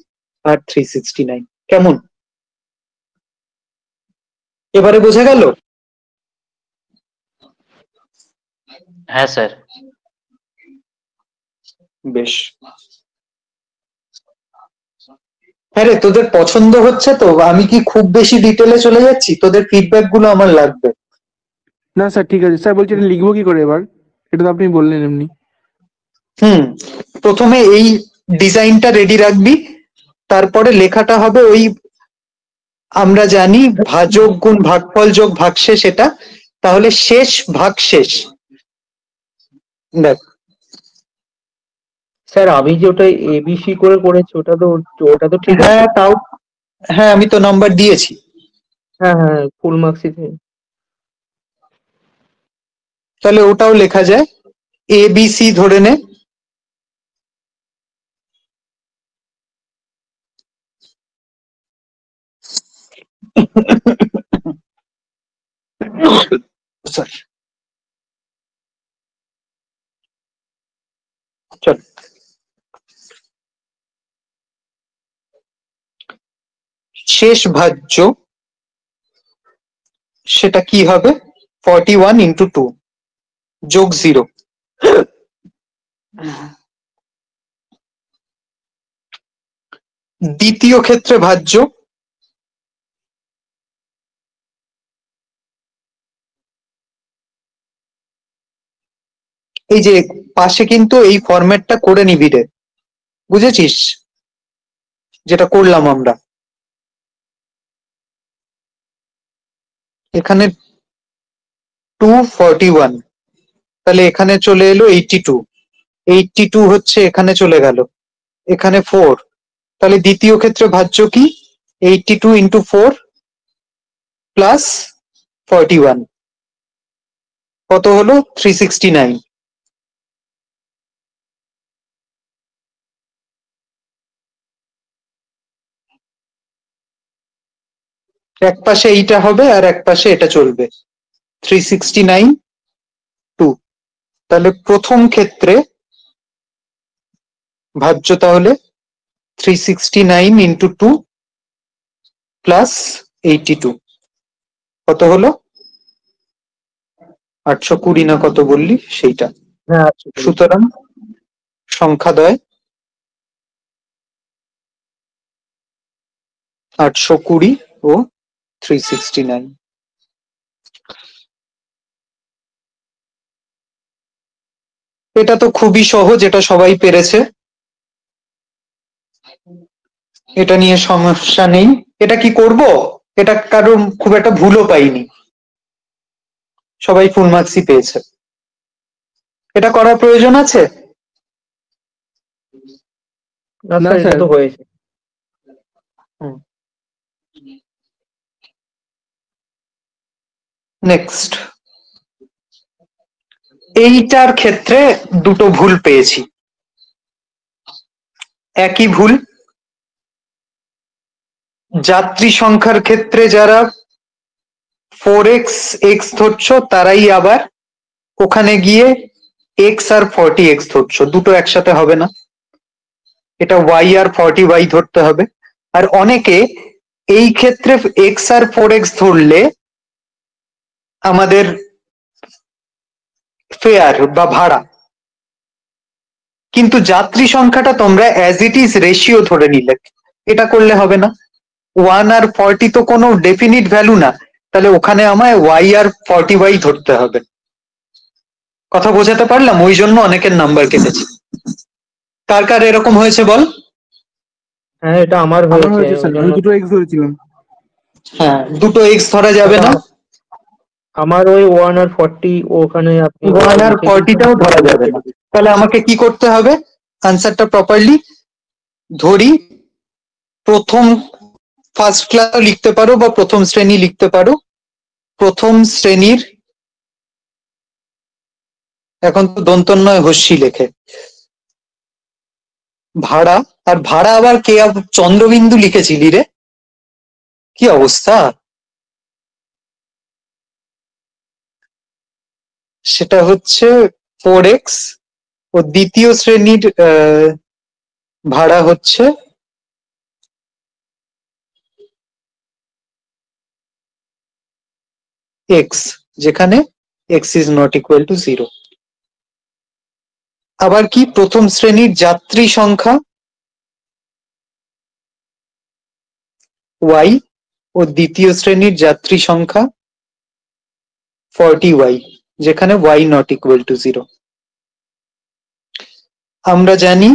আর 369। কেমন? এবারে বোঝা গেল? হ্যাঁ স্যার। বেশ। হ্যাঁ রে, তোদের পছন্দ হচ্ছে তো? আমি কি খুব বেশি ডিটেলে চলে যাচ্ছি? তোদের ফিডব্যাক গুলো আমার লাগবে। না স্যার ঠিক আছে স্যার, বলছি এটা লিখবো কি করে এবার? এটা তো আপনি বললেন এমনি। প্রথমে এই ডিজাইনটা রেডি রাখবি, তারপরে লেখাটা হবে ওই আমরা জানি ভাজক গুণ ভাগফল যোগ ভাগশেষ এটা। তাহলে শেষ ভাগশেষ দেখ। স্যার আমি যে ওটা এবিসি করে করেছি ওটা তো ঠিক আছে। হ্যাঁ তাও, হ্যাঁ আমি তো নাম্বার দিয়েছি। হ্যাঁ হ্যাঁ ফুল মার্কসই তাহলে ওটাও লেখা যায়, এ বি সি ধরে নে, সরি, চল। শেষ ভাজ্য সেটা কি হবে? 41 ইন্টু 2 যোগ 0। দ্বিতীয় ক্ষেত্রে ভাজ্য এই যে পাশে কিন্তু এই ফরম্যাটটা করে নিবি রে, বুঝেছিস? যেটা করলাম আমরা এখানে 241, তাহলে এখানে চলে এলো 82, 82 হচ্ছে এখানে চলে গেল, এখানে 4, তাহলে দ্বিতীয় ক্ষেত্রে ভাজ্য কি? 82 ইন্টু 4 প্লাস 41 কত হলো? 369। এক পাশে এইটা হবে আর এক পাশে এটা চলবে, 369 2। তাহলে প্রথম ক্ষেত্রে ভাজ্য তাহলে 369 ইন্টু 2 প্লাস 82 কত হলো? 820 না কত বললি সেইটা। হ্যাঁ, সুতরাং সংখ্যাদ্বয় 820 ও 369। এটা তো খুবই সহজ, এটা সবাই পেরেছে, এটা নিয়ে সমস্যা নেই। এটা কি করব? এটা কারোর খুব একটা ভুলও পাইনি, সবাই ফুল মার্কসই পেয়েছে। এটা করার প্রয়োজন আছে? না না স্যার, এটা স্যার। তো হয়েছে। নেক্সট, এইটার ক্ষেত্রে দুটো ভুল পেয়েছি। একই ভুল, যাত্রী সংখ্যার ক্ষেত্রে যারা 4x x ধরছো তারাই আবার ওখানে গিয়ে x আর 40x ধরছো, দুটো একসাথে হবে না, এটা y আর 40y ধরতে হবে। আর অনেকে এই ক্ষেত্রে x আর 4x ধরলে আমাদের ফেয়ার বা ভাড়া, কিন্তু যাত্রী সংখ্যাটা তোমরা অ্যাজ ইট ইজ রেশিও ধরে নিলে, এটা করলে হবে না। 1 আর 40 তো কোনো ডেফিনিট ভ্যালু না, তাহলে ওখানে আমায় y আর 40y ধরতে হবে। কথা বোঝাতে পারলাম? ওই জন্য অনেকের নাম্বার কেটেছে। কার কার এরকম হয়েছে বল? হ্যাঁ, এটা আমার আমার হয়েছে, হয়েছে ওই স্যার, আমি জন্য। দুটো এক্স ধরেছিলাম। হ্যাঁ, দুটো এক্স ধরা যাবে না। আমার ওই 1 আর 40 ওখানে আপনি 1 আর লিখে 40টাও ধরা যাবে না। তাহলে আমাকে কি করতে হবে? আনসারটা প্রপারলি ধরি। প্রথম ফার্স্ট ক্লাস লিখতে পারো বা প্রথম শ্রেণী লিখতে পারো। প্রথম শ্রেণীর, এখন তো দন্তন্বয় হস্যি লেখে, ভাড়া, আর ভাড়া আবার কে চন্দ্রবিন্দু লিখেছিলি রে, কি অবস্থা! সেটা হচ্ছে 4x, ও দ্বিতীয় শ্রেণীর ভাড়া হচ্ছে x, যেখানে x is not equal to 0। আবার কি, প্রথম শ্রেণীর যাত্রী সংখ্যা y ও দ্বিতীয় শ্রেণীর যাত্রী সংখ্যা 40y, যেখানে y not equal to 0। আমরা জানি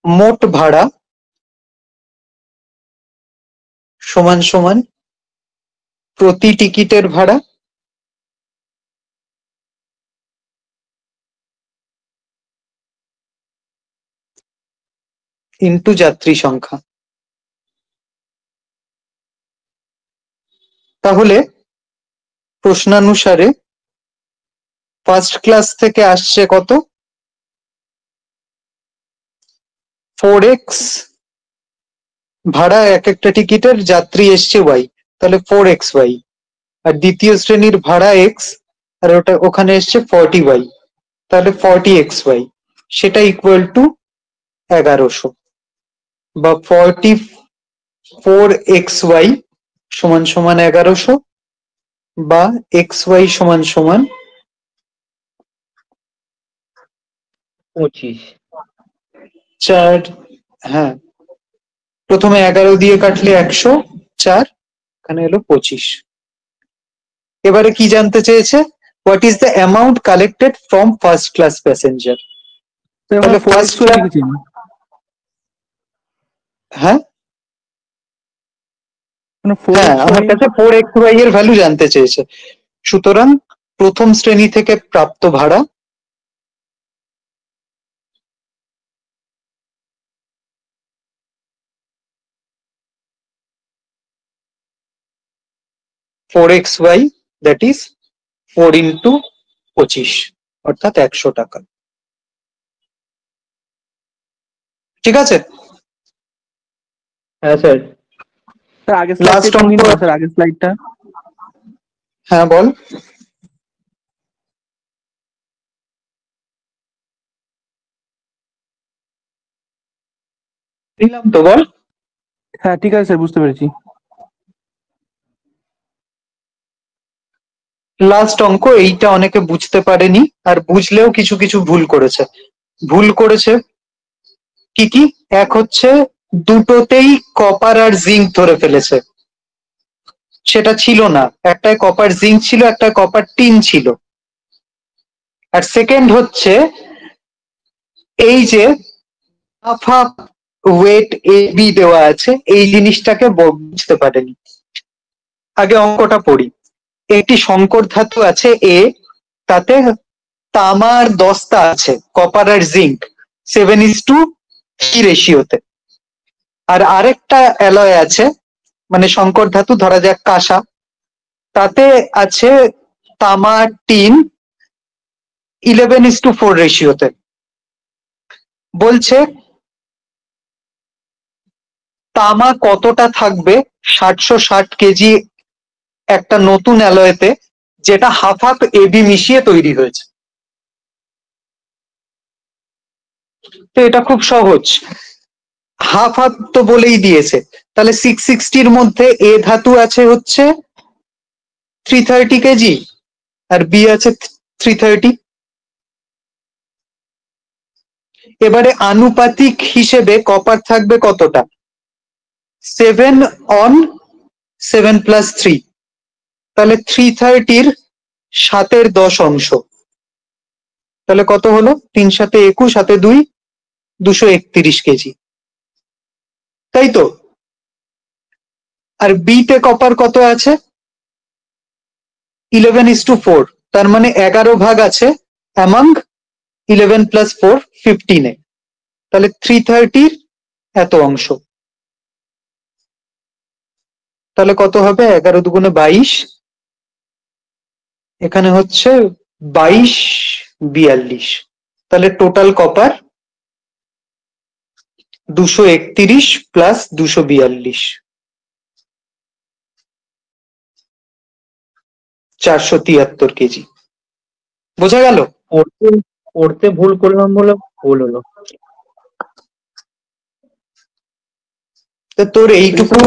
মোট ভাড়া সমান সমান প্রতি টিকিটের ভাড়া ইন্টু যাত্রী সংখ্যা। তাহলে প্রশ্নানুসারে ফার্স্ট ক্লাস থেকে আসছে কত 4x ভাড়া এক একটা টিকিটের যাত্রী এসছে y, তাহলে 4xy, আর দ্বিতীয় শ্রেণীর ভাড়া x আর ওটা ওখানে এসছে 40y, তাহলে 40xy, সেটা ইকুয়াল টু 1100 বা 44xy সমান সমান 1100 বা xy সমান সমান 25। 4, হ্যাঁ প্রথমে 11 দিয়ে কাটলে 100, 4 এখানে এলো 25। এবারে কি জানতে চেয়েছে, what is the amount collected from first class passenger. তাহলে ফার্স্ট ক্লাস, হ্যাঁ হ্যাঁ আমার কাছে 4xy এর ভ্যালু জানতে চেয়েছে। সুতরাং প্রথম শ্রেণী থেকে প্রাপ্ত ভাড়া (4xy) that is 4 into 25 অর্থাৎ 100 টাকা। ঠিক আছে হ্যাঁ স্যার। আগের লাস্ট অঙ্ক, স্যার আগের স্লাইডটা। হ্যাঁ বল। দিলাম তো, বল। হ্যাঁ ঠিক আছে স্যার, বুঝতে পেরেছি। লাস্ট অঙ্ক, এইটা অনেকে বুঝতে পারেনি, আর বুঝলেও কিছু কিছু ভুল করেছে। ভুল করেছে কি কি, এক হচ্ছে দুটোতেই কপার আর জিঙ্ক ধরে ফেলেছে, সেটা ছিল না, একটায় কপার জিঙ্ক ছিল, একটায় কপার টিন ছিল। আর সেকেন্ড হচ্ছে এই যে half half wait A B দেওয়া আছে, এই জিনিসটাকে বুঝতে পারেনি। আগে অঙ্কটা পড়ি। একটি সংকর ধাতু আছে এ, তাতে তামার দস্তা আছে, কপার আর জিঙ্ক 7:3 রেশিওতে। আর আরেকটা অ্যালয় আছে, মানে সংকর ধাতু ধরা যাক কাঁসা, তাতে আছে তামা টিন 11:4 রেশিওতে। বলছে তামা কতটা থাকবে 760 কেজি একটা নতুন অ্যালয়েতে, যেটা হাফ হাফ এবি মিশিয়ে তৈরি হয়েছে। তো এটা খুব সহজ, হাফ হাফ তো বলেই দিয়েছে। তাহলে 660-র মধ্যে এ ধাতু আছে হচ্ছে 330 কেজি আর বি আছে 330। এবারে আনুপাতিক হিসেবে কপার থাকবে কতটা, 7/7+3, তাহলে 330-র 7/10 অংশ। তাহলে কত হলো, 3 × 7 = 21, 7 × 2 = 231 কেজি, তাই তো। আর বি তে কপার কত আছে 11:4, তার মানে 11 ভাগ আছে অ্যামাং 11 + 4 15-এ, তাহলে 330-র এত অংশ। তাহলে কত হবে, 11 × 2 = 22, এখানে হচ্ছে 22/42, তাহলে টোটাল কপার 231 + 242, 473 কেজি। বোঝা গেল? পড়তে ভুল করলাম বলে ভুল হলো। তো তোর এইটুকু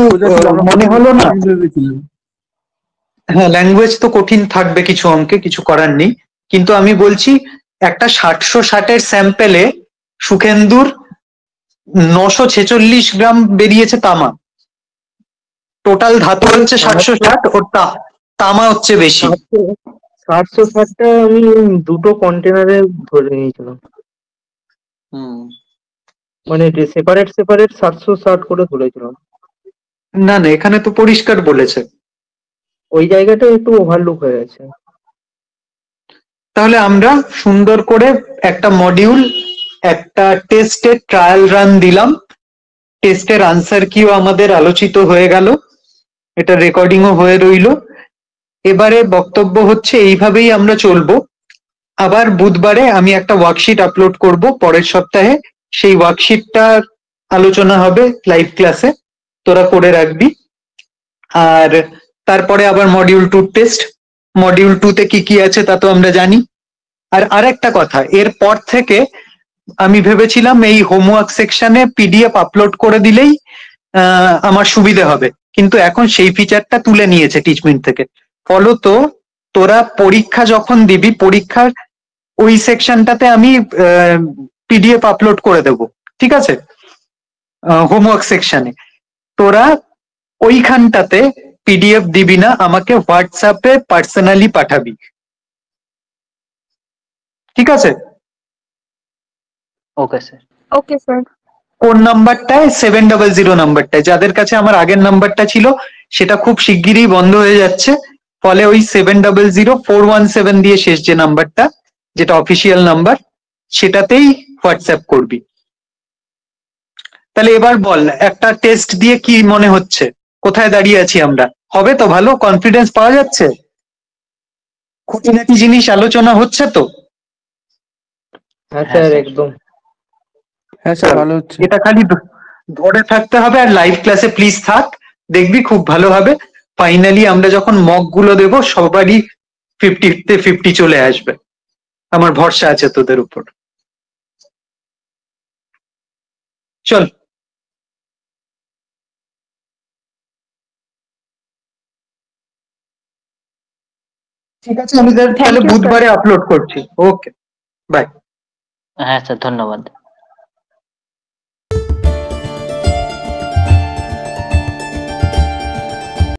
মনে হলো না? হ্যাঁ, ল্যাঙ্গুয়েজ তো কঠিন থাকবে কিছু অঙ্কে, কিছু করার নেই। কিন্তু আমি বলছি একটা 760-এর স্যাম্পেলে সুখেন্দুর 946 গ্রাম বেরিয়েছে তামা। টোটাল ধাতু হচ্ছে 760, ওর তামা হচ্ছে বেশি। 760টা আমি দুটো কন্টেনারে ধরে নিয়েছিলাম, মানে সেপারেট সেপারেট 760 করে ধরেছিলাম। না না, এখানে তো পরিষ্কার বলেছে। ওই জায়গাটা একটু ওভারলুক হয়ে গেছে। তাহলে আমরা সুন্দর করে একটা মডিউল, একটা টেস্টের ট্রায়াল রান দিলাম, টেস্টের আনসার কিও আমাদের আলোচিত হয়ে গেল, এটা রেকর্ডিংও হয়ে রইল। এবারে বক্তব্য হচ্ছে এইভাবেই আমরা চলবো। আবার বুধবারে আমি একটা ওয়ার্কশিট আপলোড করব পরের সপ্তাহে, সেই ওয়ার্কশিটটার আলোচনা হবে লাইভ ক্লাসে, তোরা করে রাখবি। আর তারপরে আবার মডিউল 2 টেস্ট, মডিউল 2 তে কি কি আছে তা তো আমরা জানি। আর আরেকটা কথা, এরপর থেকে আমি ভেবেছিলাম এই হোমওয়ার্ক সেকশনে পিডিএফ আপলোড করে দিলেই আমার সুবিধা হবে, কিন্তু এখন সেই ফিচারটা তুলে নিয়েছে টিচমিন্ট থেকে। ফলত তোরা পরীক্ষা যখন দিবি, পরীক্ষার ওই সেকশনটাতে আমি পিডিএফ আপলোড করে দেব, ঠিক আছে? হোমওয়ার্ক সেকশনে তোরা ওইখানটাতে পিডিএফ দিবি না, আমাকে হোয়াটসঅ্যাপে পার্সোনালি পাঠাবি, ঠিক আছে? Okay sir. Okay sir. কোন নাম্বারটায়? 700 নাম্বারটায়। যাদের কাছে আমার আগের নাম্বারটা ছিল সেটা খুব শিগগিরই বন্ধ হয়ে যাচ্ছে, ফলে ওই 700417 দিয়ে শেষ যে নাম্বারটা, যেটা অফিসিয়াল নাম্বার, সেটাতেই হোয়াটসঅ্যাপ করবি। তাহলে এবার বল, একটা টেস্ট দিয়ে কি মনে হচ্ছে, কোথায় দাঁড়িয়ে আছি আমরা? হবে তো? ভালো কনফিডেন্স পাওয়া যাচ্ছে? খুঁটিনাটি জিনিস আলোচনা হচ্ছে তো? হ্যাঁ হ্যাঁ, স্যার স্যার। একদম। হ্যাঁ স্যার ভালো হচ্ছে। এটা খালি ধরে থাকতে হবে, আর লাইভ ক্লাসে প্লিজ থাক, দেখবি খুব ভালো হবে। ফাইনালি আমরা যখন মক গুলো দেবো সবারই 50-তে 50 চলে আসবে, আমার ভরসা আছে তোদের উপর। চল, ঠিক আছে, আমি তাহলে you, sir. বুধবারে আপলোড করছি। ওকে, বাই। হ্যাঁ স্যার, ধন্যবাদ।